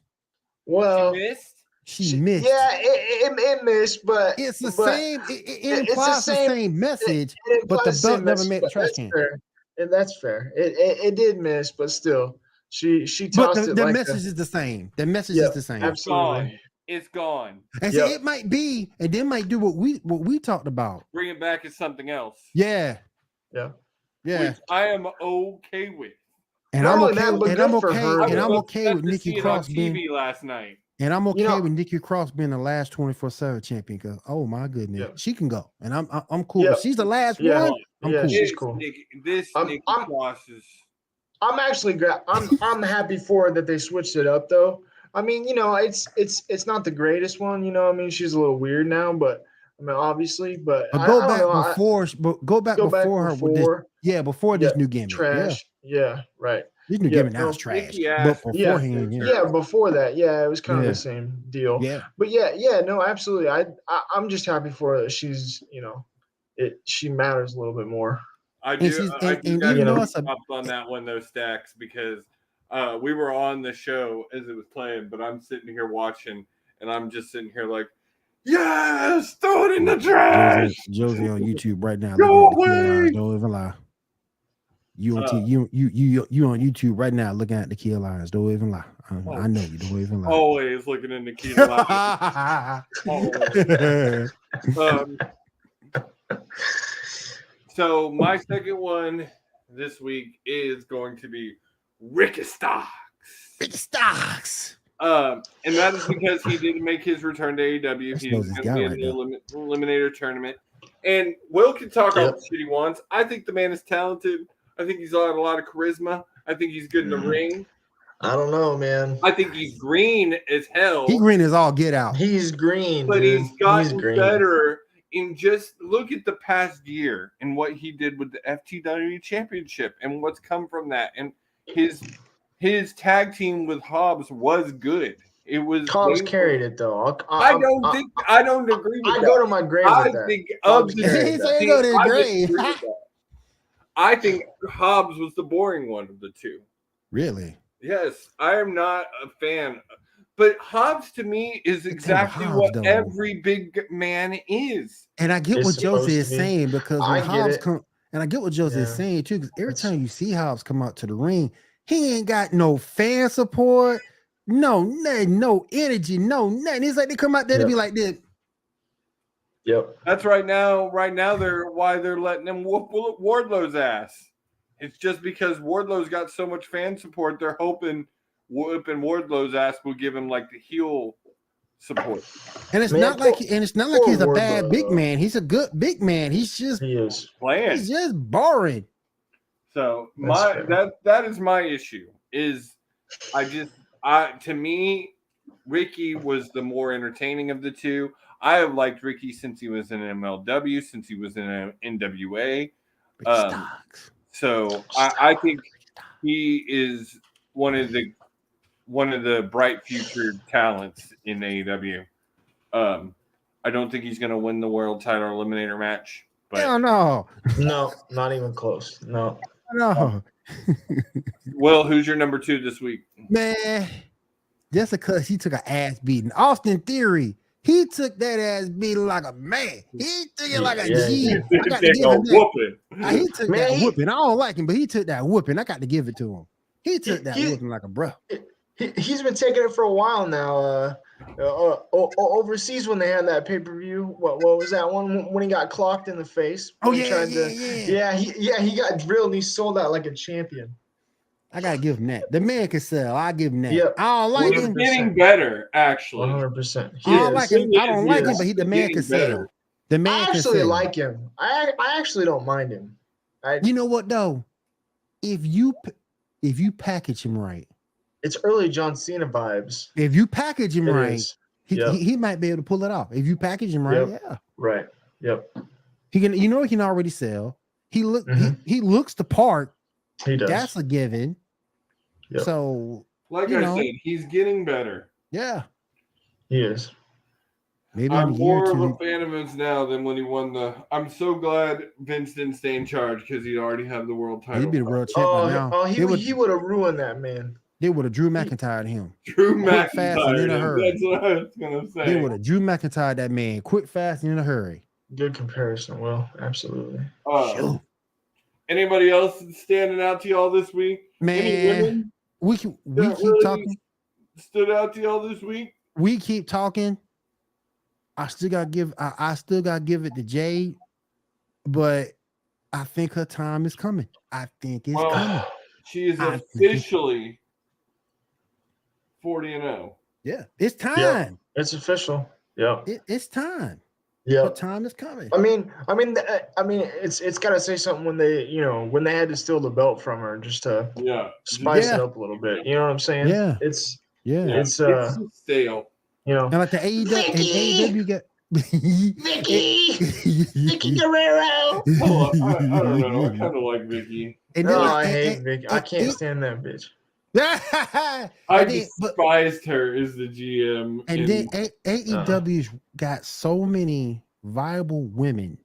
Well, You missed? She missed. Yeah, it missed, but It's the but same. It it's implies the same message, it but the implies same belt never message, made the but trash that's can. fair. And that's fair. It did miss, but still, she But tossed it the like message is the same. The message Yep, is the same. absolutely. It's gone. And see, it might be, and they might do what we talked about. Bring it back as something else. Yeah. Which I am okay with. And Not I'm only okay. that, but And good I'm for okay. her, And though. I'm okay with To Nikki see it Cross on being. TV last night. And I'm okay with Nikki Cross being the last 24/7 champion because oh my goodness, she can go, and I'm cool. If she's the last one, I'm cool. She's cool. Nikki Cross is. I'm actually I'm happy for her that they switched it up though. I mean, it's not the greatest one, I mean, she's a little weird now, but I mean, obviously, but go back before. Go back before her with this. Before this new gimmick. Trash. Yeah, right. This new gimmick now is trash. But beforehand, before that, it was kind of the same deal. Yeah. But no, absolutely. I'm just happy for her that she's, she matters a little bit more. I do up on that one, those stacks, because we were on the show as it was playing, but I'm sitting here watching, and I'm just sitting here like, yes, throw it in the trash. Josie on YouTube right now. Go away. Don't even lie. You on YouTube right now looking at the key lines. Don't even lie. I know you. Don't even lie. Always looking in the key lines. So my second one this week is going to be Ricky Starks. Ricky Starks. And that is because he didn't make his return to AEW. He's going to be in the Eliminator tournament. And Will can talk all the shit he wants. I think the man is talented. I think he's got a lot of charisma. I think he's good in the ring. I don't know, man. I think he's green as hell. He green as all get out. He's green, but dude. He's gotten better. In just look at the past year and what he did with the FTW championship and what's come from that. And his tag team with Hobbs was good. It was Hobbs carried it though. I don't agree with that. I go to my grave with that. I think Hobbs was the boring one of the two. Really? Yes, I am not a fan. But Hobbs to me is exactly what every big man is. And I get what Josie is saying because when Hobbs comes, and I get what Josie is saying too, because every time you see Hobbs come out to the ring, he ain't got no fan support, no energy, no nothing. It's like they come out there to be like this. Yep. That's right now they're letting him whoop Wardlow's ass. It's just because Wardlow's got so much fan support, they're hoping whooping Wardlow's ass will give him like the heel support. And it's not like he's a bad big man. He's a good big man. He is playing. He's just boring. So that is my issue. To me, Ricky was the more entertaining of the two. I have liked Ricky since he was in MLW, since he was in NWA. So I think he is one of the bright future talents in AEW. I don't think he's going to win the world title eliminator match. But hell no. No, not even close. No. Well, who's your number 2 this week? Man, just because he took an ass beating. Austin Theory, he took that ass beating like a man. He took it like a G. He took that whooping. I don't like him, but he took that whooping. I got to give it to him. He took that whooping like a bro. He's been taking it for a while now. Overseas when they had that pay-per-view, what was that one when he got clocked in the face? He got drilled and he sold out like a champion. I gotta give him that. The man can sell. I give him that. Yep. I don't like him. He's getting better, actually. 100%. I don't like him. But the man can sell. The man can sell. I actually like him. I actually don't mind him. You know what though? If you package him right. It's early John Cena vibes. If you package him right, he might be able to pull it off. If you package him right, yeah. Right. Yep. He can. He can already sell. He looks the part. He does. That's a given. Yep. So Like I said, he's getting better. Yeah, he is. Maybe I'm in a year or more of two. a fan of his now than when he won the. I'm so glad Vince didn't stay in charge because he'd already have the world title. He'd be the world champion now. He would have ruined that, man. They would have Drew McIntyre him. Drew Quick, fast, and in a McIntyre. hurry. That's what I was gonna say. They would have Drew McIntyre that man, quick, fast, and in a hurry. Good comparison, Will. Absolutely. Sure. Anybody else standing out to y'all this week? Man, Any women we keep really talking. Stood out to y'all this week? We keep talking. I still gotta give it to Jade, but I think her time is coming. I think it's coming. She is officially 40-0. Yeah, it's time. Yeah, it's official. Yeah, it's time. Yeah, the time is coming. I mean, it's got to say something when they had to steal the belt from her just to spice it up a little bit. You know what I'm saying? Yeah, it's stale. And like the AEW get Vicky Guerrero. I don't know. I kind of like Vicky. I hate Vicky. I can't stand that bitch. I despised her as the GM. And then AEW's got so many viable women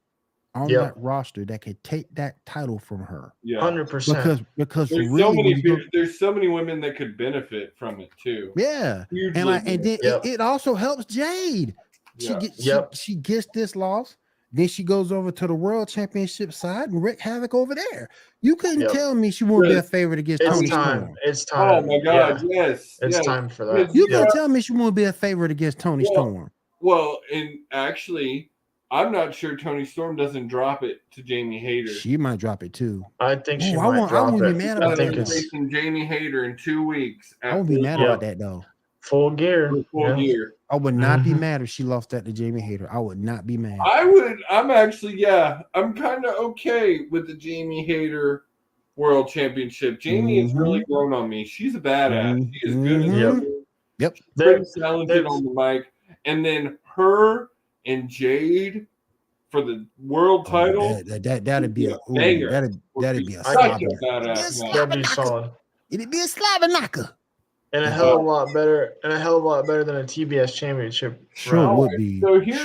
on that roster that could take that title from her. Yeah, 100%. Because there's really there's so many women that could benefit from it too. Yeah, and then it also helps Jade. She gets this loss. Then she goes over to the World Championship side and wreak havoc over there. You couldn't tell me she won't be a favorite against Toni Storm. It's time. Oh my God, yes. It's time for that. You couldn't tell me she won't be a favorite against Toni Storm. Well, and actually, I'm not sure Toni Storm doesn't drop it to Jamie Hayter. She might drop it too. I think she might drop it. I won't be mad about that. Facing Jamie Hayter in 2 weeks. I won't be mad about that though. Full gear. I would not be mad if she lost that to Jamie Hayter. I would not be mad. I'm actually, I'm kind of okay with the Jamie Hayter World Championship. Jamie has really grown on me. She's a badass. She is good as Yep. Very talented on the mic. And then her and Jade for the world title. That'd be a banger. That'd be a badass. That'd be solid. It'd be a slobber knocker. And a hell of a lot better. And a hell of a lot better than a TBS championship. Sure would be. So here's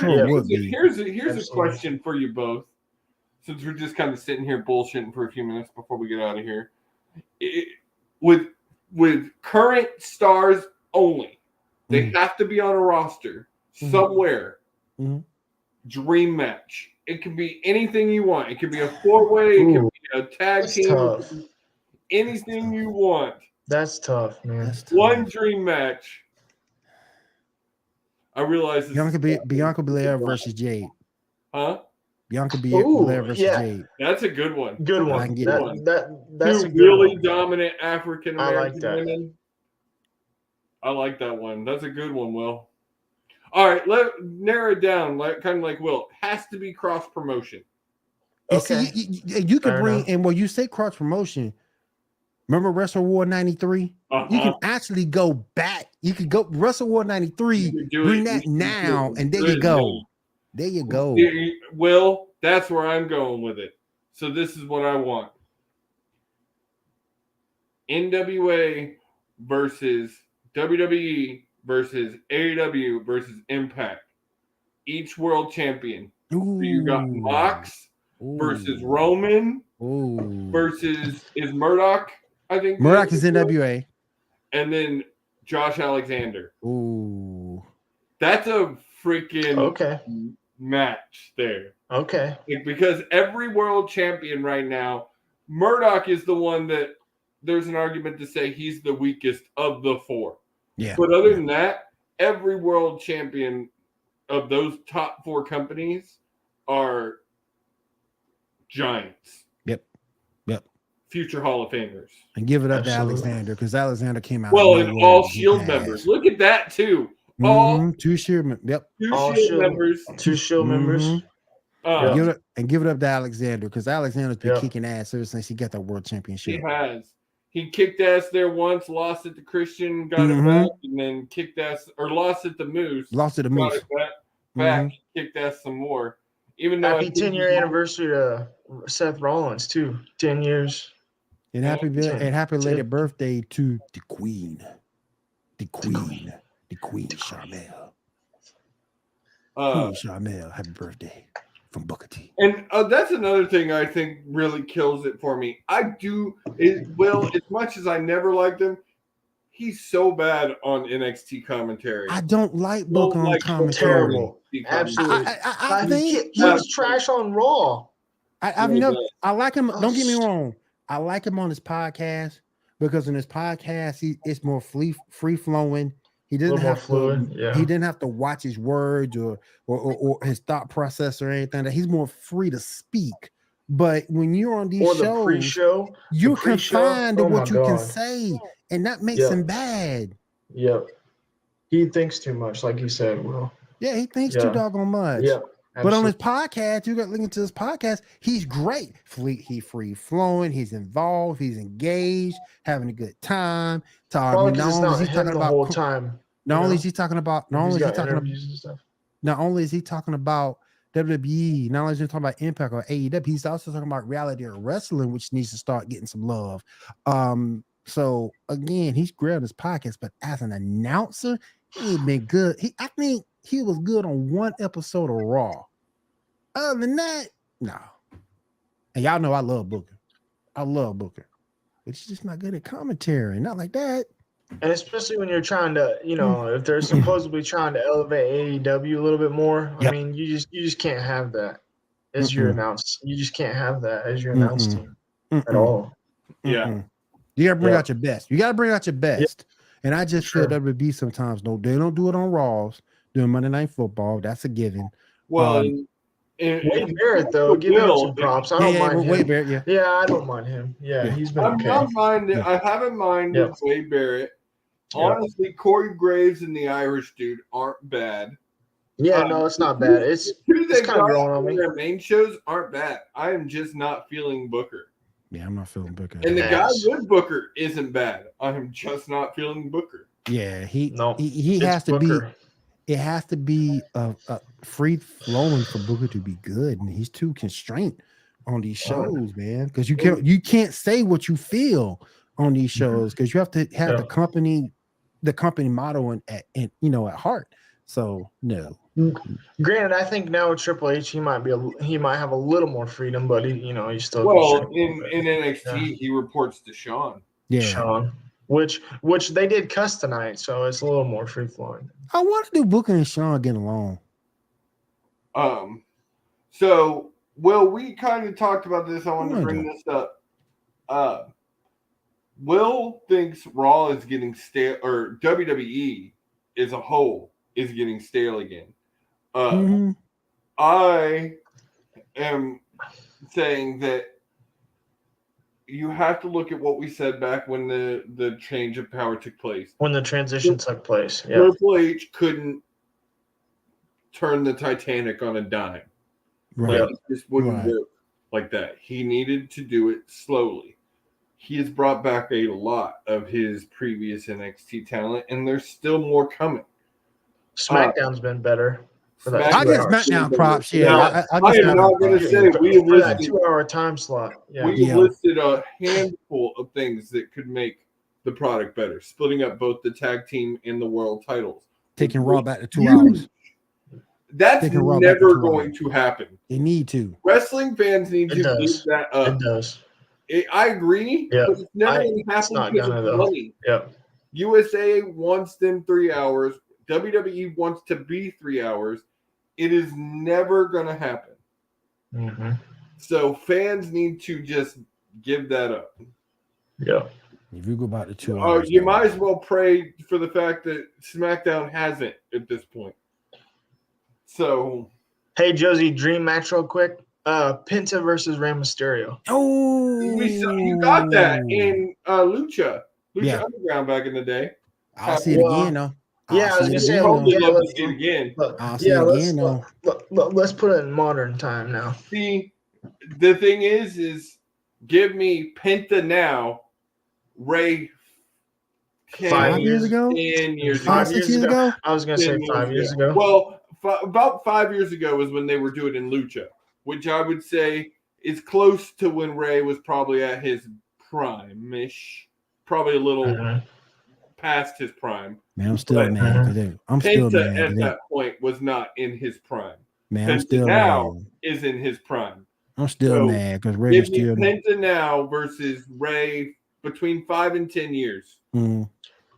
a question for you both. Since we're just kind of sitting here bullshitting for a few minutes before we get out of here. With current stars only, they have to be on a roster somewhere. Dream match. It can be anything you want. It can be a 4-way. It can be a tag team. Tough. Anything you want. That's tough, man. One dream match. I realize this Bianca Belair versus Jade. Huh? Bianca Belair versus Jade. That's a good one. Good one. That's two really dominant African American women. I like that one. That's a good one, Will. All right, let's narrow it down. Kind of like Will. Has to be cross promotion. Okay. See, you can bring and when you say cross promotion. Remember Wrestle War 93? You can actually go back. You could go Wrestle War 93, bring that now, and there you go. There you go. Will, that's where I'm going with it. So this is what I want. NWA versus WWE versus AEW versus Impact. Each world champion. So you got Mox versus Roman versus is Murdoch. I think Murdoch is NWA. And then Josh Alexander. Ooh. That's a freaking match there. Okay. Because every world champion right now, Murdoch is the one that there's an argument to say he's the weakest of the 4. Yeah. But other than that, every world champion of those top 4 companies are giants. Future Hall of Famers. And give it up to Alexander because Alexander came out. Well, and all Shield members. Look at that too. All 2 Shield members. Yep. All Shield members. 2 Shield members. Give it up to Alexander because Alexander's been kicking ass ever since he got that world championship. He has. He kicked ass there once, lost it to Christian, got it back, and then kicked ass or lost it to Moose. Lost it to Moose. Got it back, kicked ass some more. Even though happy 10-year anniversary to Seth Rollins too. 10 years. And happy late birthday to the Queen. The Queen Charmel. Charmel, happy birthday from Booker T. And that's another thing I think really kills it for me. Will, as much as I never liked him, he's so bad on NXT commentary. I don't like Booker on commentary. Terrible. Absolutely. I think he was trash on Raw. I like him. Don't get me wrong. I like him on his podcast because in his podcast, it's more free flowing. He didn't have to. Yeah. He didn't have to watch his words or his thought process or anything. He's more free to speak. But when you're on these shows, pre-show, you're confined to what you can say, and that makes him bad. Yep. He thinks too much, like you said, Will. Yeah, he thinks too doggone much. Yeah. But on his podcast, you got to listen to his podcast. He's great. He's free flowing. He's involved. He's engaged, having a good time. Probably because it's not him the whole time. Not only is he talking about WWE, not only is he talking about Impact or AEW, he's also talking about reality or wrestling, which needs to start getting some love. So again, he's great on his podcast, but as an announcer, he ain't been good. I think he was good on one episode of Raw. Other than that, no. And y'all know I love Booker. But he's just not good at commentary. Not like that. And especially when you're trying to, if they're supposedly trying to elevate AEW a little bit more, I mean, you just can't have that as your announce. You just can't have that as your announce team at all. Yeah. You gotta bring out your best. And I just feel WB sometimes they don't do it on Raws. Doing Monday Night Football, that's a given. Well, Wade Barrett though, give him some props. I don't mind him. Wade Barrett, yeah, I don't mind him. Yeah, he's been okay. I haven't minded Wade Barrett. Honestly, Corey Graves and the Irish dude aren't bad. Yeah, no, it's not bad. It's kind of growing on me. Their main shows aren't bad. I am just not feeling Booker. Yeah, I'm not feeling Booker. And the guy with Booker isn't bad. I am just not feeling Booker. Yeah, he has to Booker. Be. It has to be a free flowing for Booker to be good, and he's too constrained on these shows, man. Because you can't say what you feel on these shows because you have to have the company motto at heart. So no. Granted, I think now with Triple H, he might have a little more freedom, but he's still in NXT he reports to Sean. Yeah, Sean. Which they did cuss tonight, so it's a little more free flowing. I want to do Booker and Sean get along. So we kind of talked about this. I wanted to bring this up. Will thinks Raw is getting stale, or WWE as a whole is getting stale again. I am saying that you have to look at what we said back when the change of power took place. When the transition took place. Yeah. Triple H couldn't turn the Titanic on a dime. Right. Like, it just wouldn't work like that. He needed to do it slowly. He has brought back a lot of his previous NXT talent, and there's still more coming. SmackDown's been better. I guess SmackDown props. Yeah, now, I am not going to say we listed that 2-hour time slot. Yeah. We listed a handful of things that could make the product better. Splitting up both the tag team and the world titles. Taking Raw back to 2 hours. That's never going to happen. They need to. Wrestling fans need to give that up. It does. I agree. Yeah. But it's never going to happen because of money. Yeah. USA wants them 3 hours. WWE wants to be 3 hours. It is never going to happen. Mm-hmm. So fans need to just give that up. Yeah. If you go back to 2 hours. You might as well pray for the fact that SmackDown hasn't at this point. So. Hey, Josie, dream match real quick. Penta versus Rey Mysterio. Oh. You got that in Lucha Underground back in the day. I'll see it again, though. Yeah, I was gonna say, let's see it again. Let's put it in modern time now. See, the thing is give me Penta now, Ray 5 years ago. 10 years ago. 6 years ago. I was gonna say 5 years ago. Well, about 5 years ago was when they were doing it in Lucha, which I would say is close to when Ray was probably at his prime-ish, probably a little. past his prime. Man, I'm still mad because I'm still Penta mad at that point was not in his prime. Man, Penta I'm still now mad. is in his prime. I'm still mad because Ray give is me still. Penta now versus Ray between 5 and 10 years.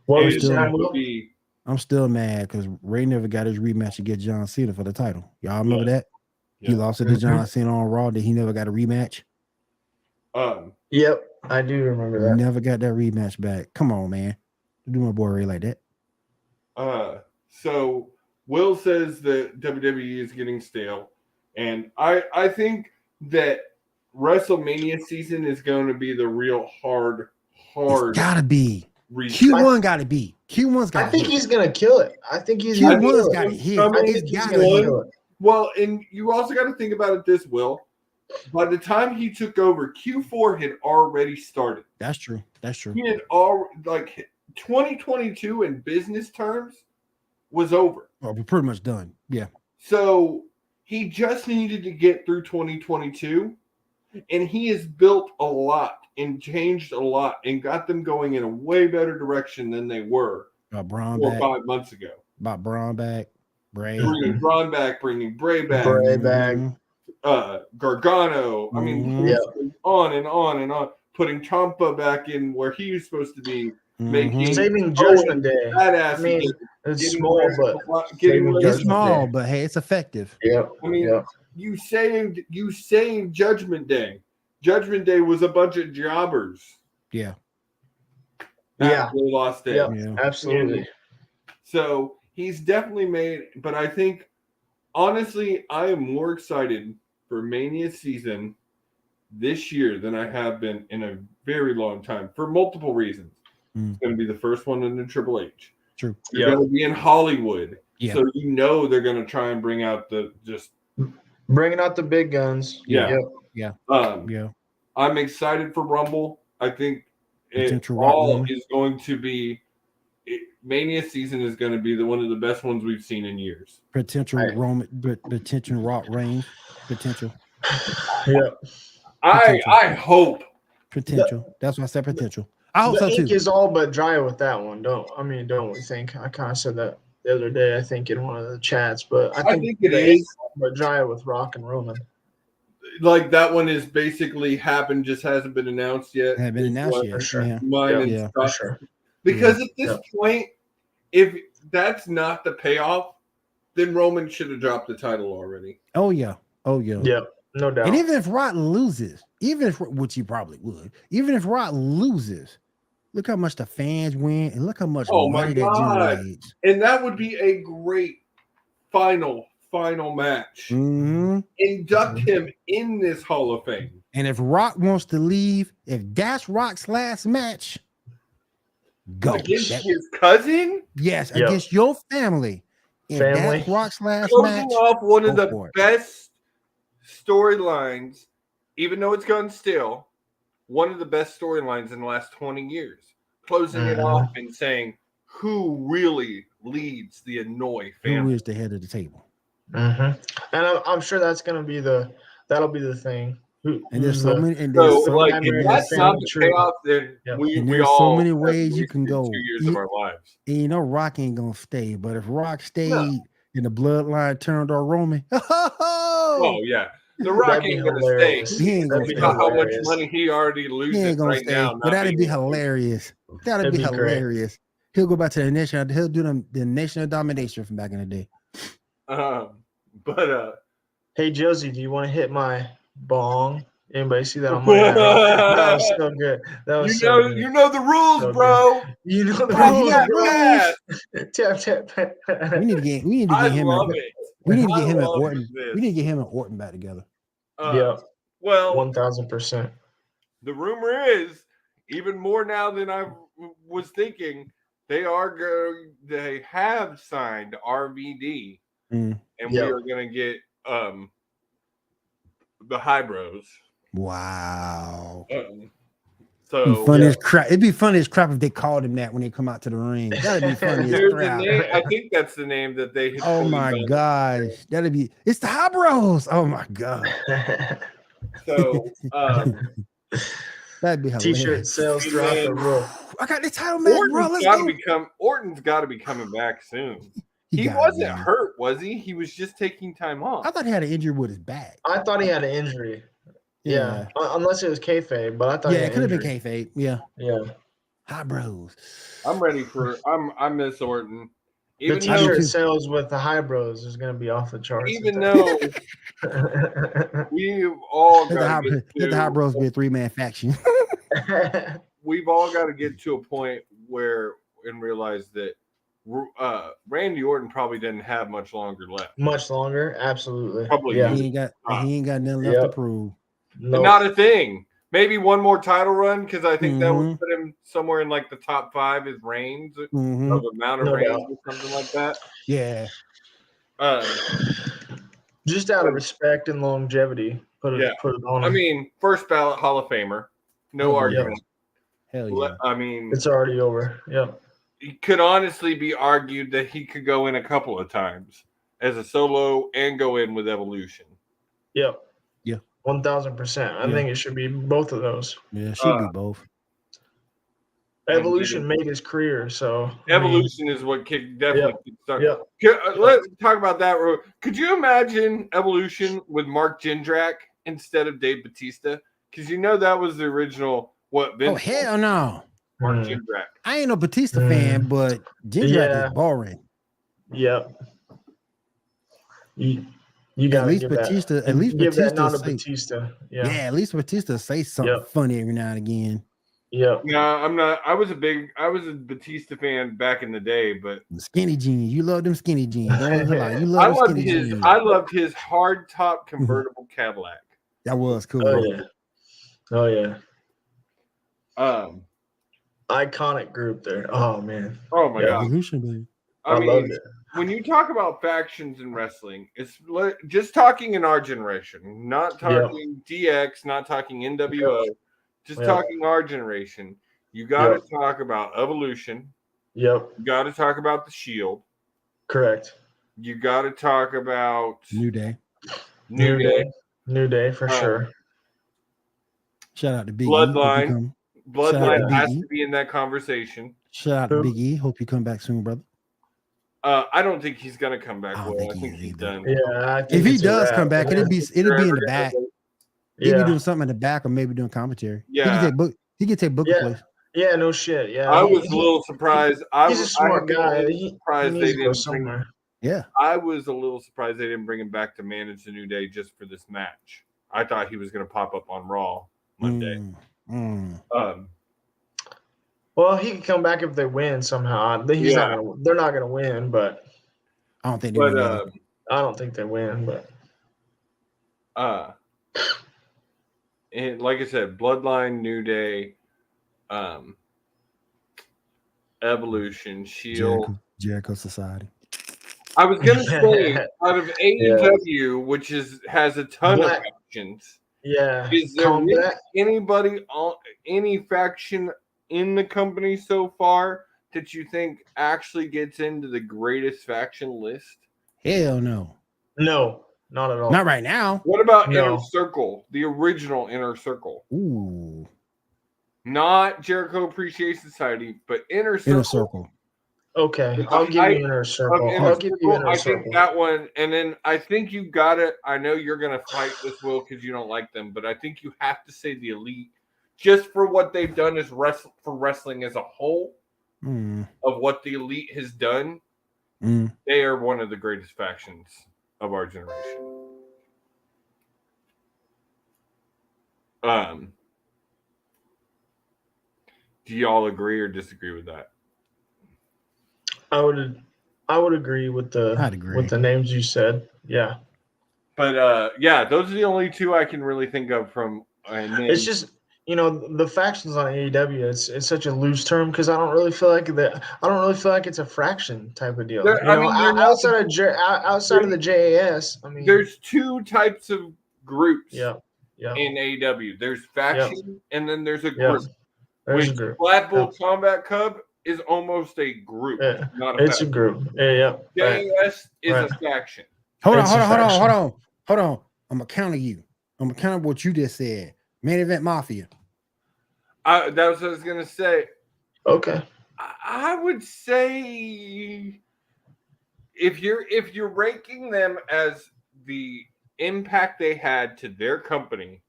What I'm still mad because Ray never got his rematch against John Cena for the title. Y'all remember that? Yeah. He lost it to John Cena on Raw. That he never got a rematch. Yep, I do remember that. Never got that rematch back. Come on, man. Do my boy Ray like that. So Will says that WWE is getting stale, and I think that WrestleMania season is going to be the real hard. It's gotta be. Q1 gotta be. Q1's got. I think he's gonna kill it. I think he's Q1's got to hit. I think he's gonna kill it. Well, and you also got to think about it this, Will. By the time he took over, Q4 had already started. That's true. That's true. He had all 2022 in business terms was over. Well, we're pretty much done. Yeah. So he just needed to get through 2022, and he has built a lot and changed a lot and got them going in a way better direction than they were 4 or 5 months ago. About Braun back, Bray. Bringing Braun back, bringing Bray back. Gargano. I mean, on and on and on. Putting Ciampa back in where he was supposed to be. Saving Judgment Day. Badass. I mean, it's small, but it's small, but hey, it's effective. Yeah. I mean, you saved Judgment Day. Judgment Day was a bunch of jobbers. Yeah. They lost it. Yeah, absolutely. So he's definitely made, but I think honestly, I am more excited for Mania season this year than I have been in a very long time for multiple reasons. It's going to be the first one in the Triple H. True. You're going to be in Hollywood. Yeah. So they're going to try and bring out bringing out the big guns. Yeah. Yeah. I'm excited for Rumble. I think is going to be Mania season is going to be one of the best ones we've seen in years. Potential Rock reign. Potential. Yeah. I hope. Potential. That's why I said potential. I hope so too. The ink is all but dry with that one. Don't we think? I kind of said that the other day, I think, in one of the chats, but I think it is but dry with Rock and Roman. Like that one is basically happened, just hasn't been announced yet. Hasn't been announced yet. For sure. For sure. Because at this point, if that's not the payoff, then Roman should have dropped the title already. Oh yeah. Yeah, no doubt. And even if Rock loses, which he probably would, even if Rock loses, look how much the fans win and look how much money that generates. And that would be a great final match. Induct him in this Hall of Fame. And if Rock wants to leave, if that's Rock's last match, go. Against his cousin? Yes, against your family. If that's Rock's last match, off one of the best storylines, even though it's gone still, one of the best storylines in the last 20 years. Closing it off and saying, who really leads the Anoa'i family? Who is the head of the table? And I'm sure that's going to be that'll be the thing. And there's so many. And if that's not the payoff, then there's so many ways you can go. 2 years of our lives. And Rock ain't gonna stay, but if Rock stayed and the bloodline turned on Roman, oh yeah, the Rock ain't gonna stay. He ain't gonna stay. How much money he already loses right now. But that'd be hilarious. That'd be hilarious. Great. He'll go back to the nation. He'll do the national domination from back in the day. Hey Josie, do you want to hit my bong? Anybody see that on my head? That was so good. That was good. You know the rules, so bro. Good. You know the rules. Tap. We need to get him. We need to get him and Orton. We need to get him and Orton back together. Well, 1000%. The rumor is even more now than I was thinking. They have signed RVD, and we are going to get the High Bros. Wow. So funny as crap. It'd be funny as crap if they called him that when they come out to the ring. That'd be funny as crap. I think that's the name that they. Oh my gosh, it's the High Bros. Oh my god. So that'd be hilarious. T-shirt sales throughout the world. I got the title match, bro. Let's go. Orton's got to be coming back soon. He wasn't hurt, was he? He was just taking time off. I thought he had an injury with his back. I thought he had an injury. Yeah. Unless it was kayfabe, but I thought it could have been kayfabe. Yeah. Hot bros. I'm ready for. I miss Orton. The t-shirt sales with the high bros is going to be off the charts. Even though we've all got to get the high bros be a 3-man faction. We've all got to get to a point where and realize that Randy Orton probably didn't have much longer left. Much longer, absolutely. Probably, he ain't got nothing left to prove. Nope. Not a thing. Maybe one more title run because I think that would put him somewhere in like the top 5 as reigns of amount of reigns or something like that. Yeah. Just out of respect and longevity, put it on. I mean, first ballot Hall of Famer, no argument. Hell yeah. I mean, it's already over. Yep. It could honestly be argued that he could go in a couple of times as a solo and go in with Evolution. Yep. Yeah. 1,000%. I think it should be both of those. Yeah, it should be both. Evolution made his career, so Evolution is what definitely started. Let's talk about that. Could you imagine Evolution with Mark Jindrak instead of Dave Bautista? Because that was the original Vince. Oh hell no, Mark Jindrak. I ain't no Batista fan, but Jindrak is boring. Yep. You got at least Batista. At least give Batista. That Batista. Yeah. At least Batista say something funny every now and again. Yeah. No, I'm not. I was a Batista fan back in the day, but skinny jeans. You love them skinny jeans. You I loved his hard top convertible Cadillac. That was cool. Oh yeah. Iconic group there. Oh man. Oh my god. Evolution, baby. I mean, loved it. When you talk about factions in wrestling, it's just talking in our generation, not talking DX, not talking NWO, just talking our generation. You got to talk about Evolution. Yep. You got to talk about the Shield. Correct. You got to talk about New Day. New Day for sure. Shout out to Big Bloodline. Bloodline has to be in that conversation. Shout out to Big E. Hope you come back soon, brother. I don't think he's gonna come back. I think he's done. Yeah, if he does come back, it'll be in the back. He'll be doing something in the back, or maybe doing commentary. Yeah, he could take Booker place. Yeah, no shit. Yeah, I was a little surprised. He's a smart guy. Surprised they didn't somewhere. Yeah, I was a little surprised they didn't bring him back to manage the New Day just for this match. I thought he was gonna pop up on Raw Monday. Well, he can come back if they win somehow. They're not gonna win, but I don't think they win. I don't think they win, but and like I said, Bloodline, New Day, Evolution, Shield, Jericho Society. I was gonna say out of AEW, which has a ton of factions. Yeah. Is there anybody on any faction in the company so far that you think actually gets into the greatest faction list? Hell no. No, not at all. Not right now. What about Inner Circle, the original Inner Circle? Ooh. Not Jericho Appreciation Society, but Inner Circle. Inner Circle. Okay, I'll give you Inner Circle. I think that one, and then I think you got it. I know you're going to fight this, Will, because you don't like them, but I think you have to say the Elite, just for what they've done as for wrestling as a whole, of what the Elite has done. They are one of the greatest factions of our generation. Do y'all agree or disagree with that? I would agree with the names you said. Yeah. But those are the only two I can really think of from. It's just the factions on AEW. It's such a loose term because I don't really feel like it's a fraction type of deal. Outside of the JAS, I mean, there's two types of groups. Yeah. In AEW, there's faction and then there's a group. There's a group. Black Bull Combat Club is almost a group. Not a faction. A group. Yeah. JAS is a faction. Hold on. I'm gonna counter you. I'm gonna counter what you just said. Main Event Mafia. That was what I was gonna say. Okay. I would say if you're ranking them as the impact they had to their company,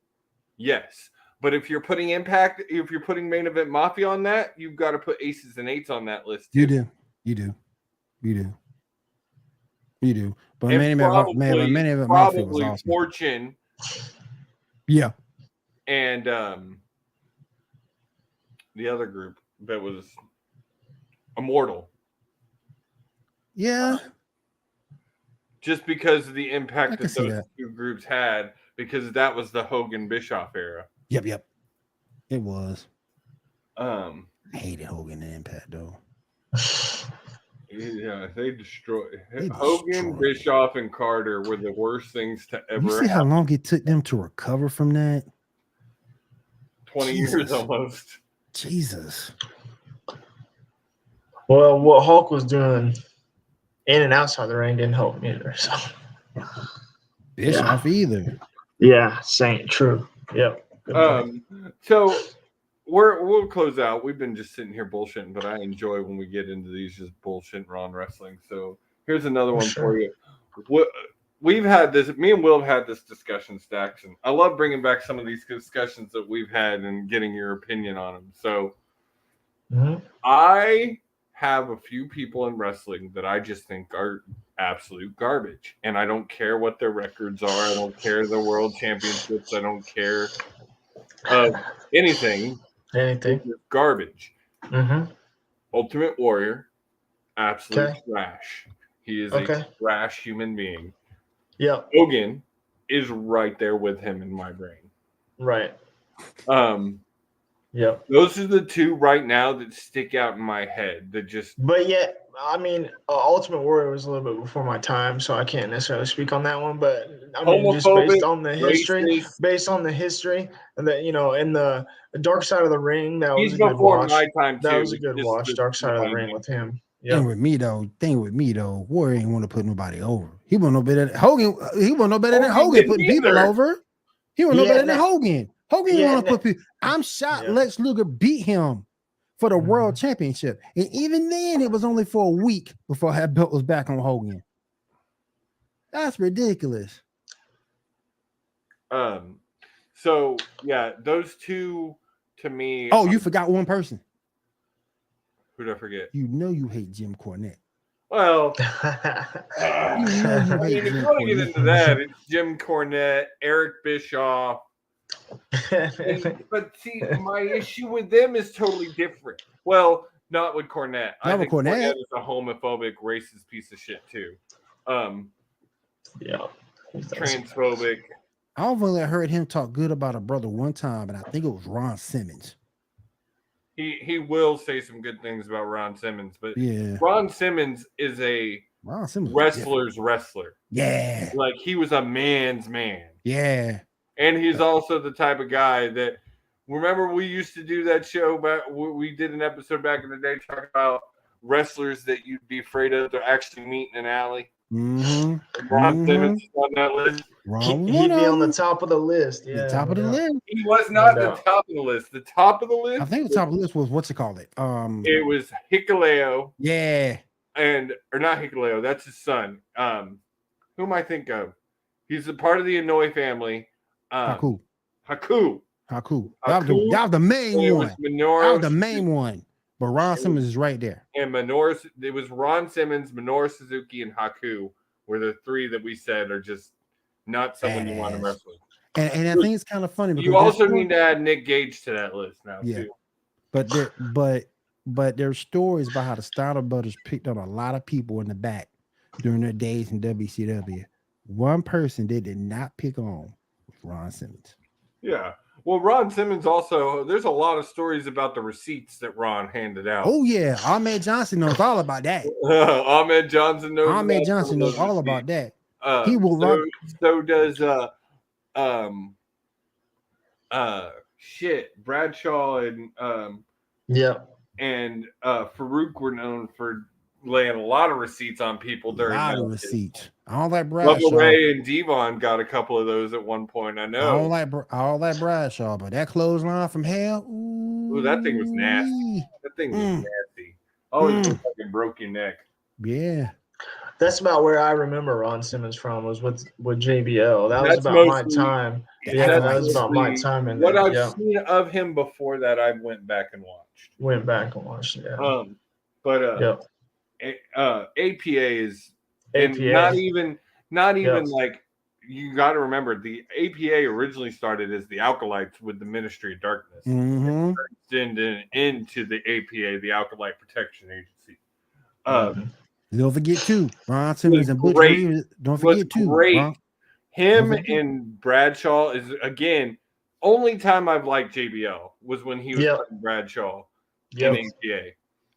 yes. But if you're putting Main Event Mafia on that, you've got to put Aces and Eights on that list too. You do. But And Main Event Mafia was awesome. Fortune. Yeah. And the other group that was Immortal. Yeah. Just because of the impact that those that. two groups had, because that was the Hogan Bischoff era. Yep. It was. I hated Hogan and Impact though. Yeah, they destroyed Hogan, Bischoff, and Carter were the worst things to ever. You see how long it took them to recover from that? 20 years almost. Jesus. Well, what Hulk was doing in and outside the ring didn't help me either. So Bischoff either. Yeah, saying true. Yep. So we'll close out. We've been just sitting here bullshitting, but I enjoy when we get into these just bullshit Raw wrestling. So here's another one for you. We've had this. Me and Will have had this discussion, Stacks, and I love bringing back some of these discussions that we've had and getting your opinion on them. So I have a few people in wrestling that I just think are absolute garbage, and I don't care what their records are. I don't care the world championships. I don't care anything. Garbage. Ultimate Warrior, absolute trash. He is a trash human being. Yeah. Hogan is right there with him in my brain. Right. Yeah. Those are the two right now that stick out in my head. That just. But yet, I mean, Ultimate Warrior was a little bit before my time, so I can't necessarily speak on that one. But I mean, just based on the history, and that and the Dark Side of the Ring, that was a good watch. My time too. That was a good watch. Dark Side of the Ring with him. Yeah. Thing with me though, Warrior ain't want to put nobody over. He wasn't no better than Hogan. He wasn't no better than Hogan putting people over. He wasn't no better than Hogan. Hogan didn't want to put people. I'm shocked Lex Luger beat him for the world championship. And even then, it was only for a week before that belt was back on Hogan. That's ridiculous. So yeah, those two to me. Oh, you forgot one person. Who did I forget? You know you hate Jim Cornette. Well, if you want to get into that, it's Jim Cornette, Eric Bischoff. But see, my issue with them is totally different. Well, not with Cornette. I think Cornette is a homophobic, racist piece of shit too. Transphobic. I've only heard him talk good about a brother one time, and I think it was Ron Simmons. He will say some good things about Ron Simmons, but yeah, Ron Simmons is a wrestler's wrestler. Yeah, like he was a man's man. Yeah. And he's also the type of guy that, remember we used to do that show back, we did an episode back in the day talking about wrestlers that you'd be afraid of to actually meet in an alley. Ron Simmons on that list. He'd be on the top of the list. Yeah, the top of the list. He was not the top of the list. The top of the list. I think the top of the list was what's it called? It was Hikuleo. Yeah. Or not Hikuleo. That's his son. Who am I think of? He's a part of the Inoue family. Haku. That was the main one. That was the main one. But Ron Simmons is right there. And Minoru, it was Ron Simmons, Minoru Suzuki, and Haku were the three that we said are just not someone you want to wrestle with. And I think it's kind of funny because you also need to add Nick Gage to that list now too. But there's stories about how the Steiner brothers picked up a lot of people in the back during their days in WCW. One person they did not pick on was Ron Simmons. Yeah. Well, Ron Simmons also, there's a lot of stories about the receipts that Ron handed out. Oh, yeah. Ahmed Johnson knows all about that. Ahmed Johnson knows all about that. He will so does Bradshaw and and Farouk were known for laying a lot of receipts on people during a lot of receipts. All that Bradshaw. Bubba Ray and Devon got a couple of those at one point. I know. All that Bradshaw, but that clothesline from hell. Ooh. Ooh, that thing was nasty. That thing was nasty. Oh, it fucking broke your neck. Yeah. That's about where I remember Ron Simmons from, was with JBL. That was That's about my mostly- time. Yeah, Yeah, that was about my time. And what I've seen of him before that, I went back and watched. Yeah. But APA is and APA. not even like, you got to remember, the APA originally started as the Alkalites with the Ministry of Darkness, into the APA, the Alkalite Protection Agency. Don't forget too, Ron Simmons and Butch Reed. Don't forget too. Great. Him and Bradshaw is, again, only time I've liked JBL was when he was playing Bradshaw in APA.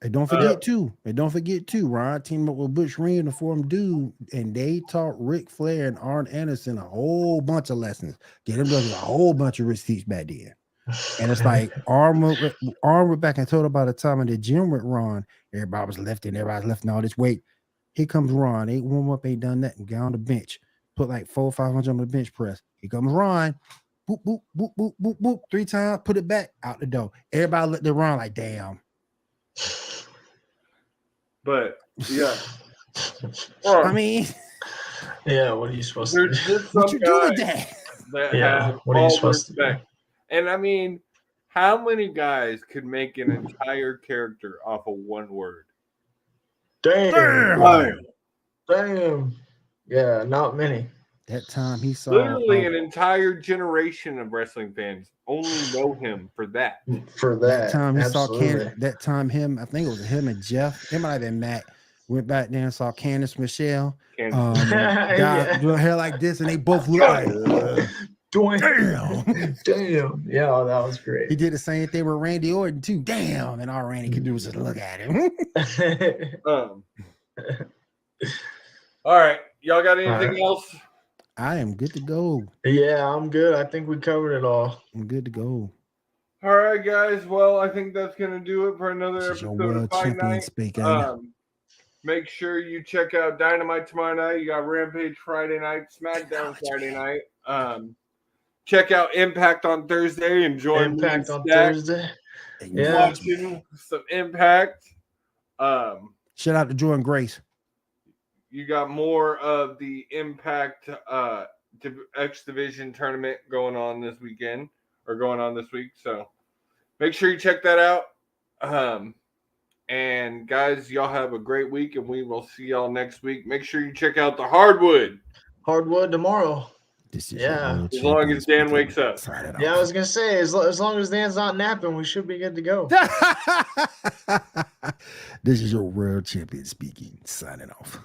And don't forget too, Ron teamed up with Butch Reed to form Dude, and they taught Ric Flair and Arn Anderson a whole bunch of lessons. Get them brothers a whole bunch of receipts back then. And it's like Arn went back and told about the time in the gym with Ron. Everybody's lifting all this weight. Here comes Ron. Ain't warm up, ain't done nothing. Get on the bench. Put like 400 or 500 on the bench press. Here comes Ron. Boop, boop, boop, boop, boop, boop. 3 times, put it back, out the door. Everybody looked at Ron like, damn. But yeah. I mean, yeah, what are you supposed to do? There's just what some you do with guys that? have what are you all supposed to do? respect. And I mean, how many guys could make an entire character off of one word? Damn. Yeah, not many. That time he saw literally an entire generation of wrestling fans only know him for that. That time he saw that time him, I think it was him and Jeff. It might have been Matt. Went back there and saw Candice Michelle. Doing her hair like this, and they both look like damn. Yeah, that was great. He did the same thing with Randy Orton too. Damn, and all Randy could do was just look at him. All right, y'all got anything else? I am good to go. Yeah, I'm good. I think we covered it all. I'm good to go. All right, guys. Well, I think that's gonna do it for another episode of Fight Night. Make sure you check out Dynamite tomorrow night. You got Rampage Friday night, SmackDown Friday night. Check out Impact on Thursday and join Impact on Thursday. Watching some Impact. Shout out to Jordan Grace. You got more of the Impact X Division tournament going on this week. So make sure you check that out. And guys, y'all have a great week, and we will see y'all next week. Make sure you check out the Hardwood. Hardwood tomorrow. As long as Dan wakes up. Yeah, I was gonna say, as long as Dan's not napping, we should be good to go. This is your world champion speaking. Signing off.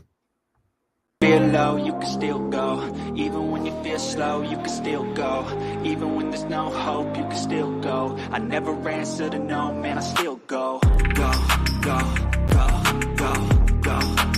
Feel low, you can still go. Even when you feel slow, you can still go. Even when there's no hope, you can still go. I never answer to no, man, I still go. Go, go.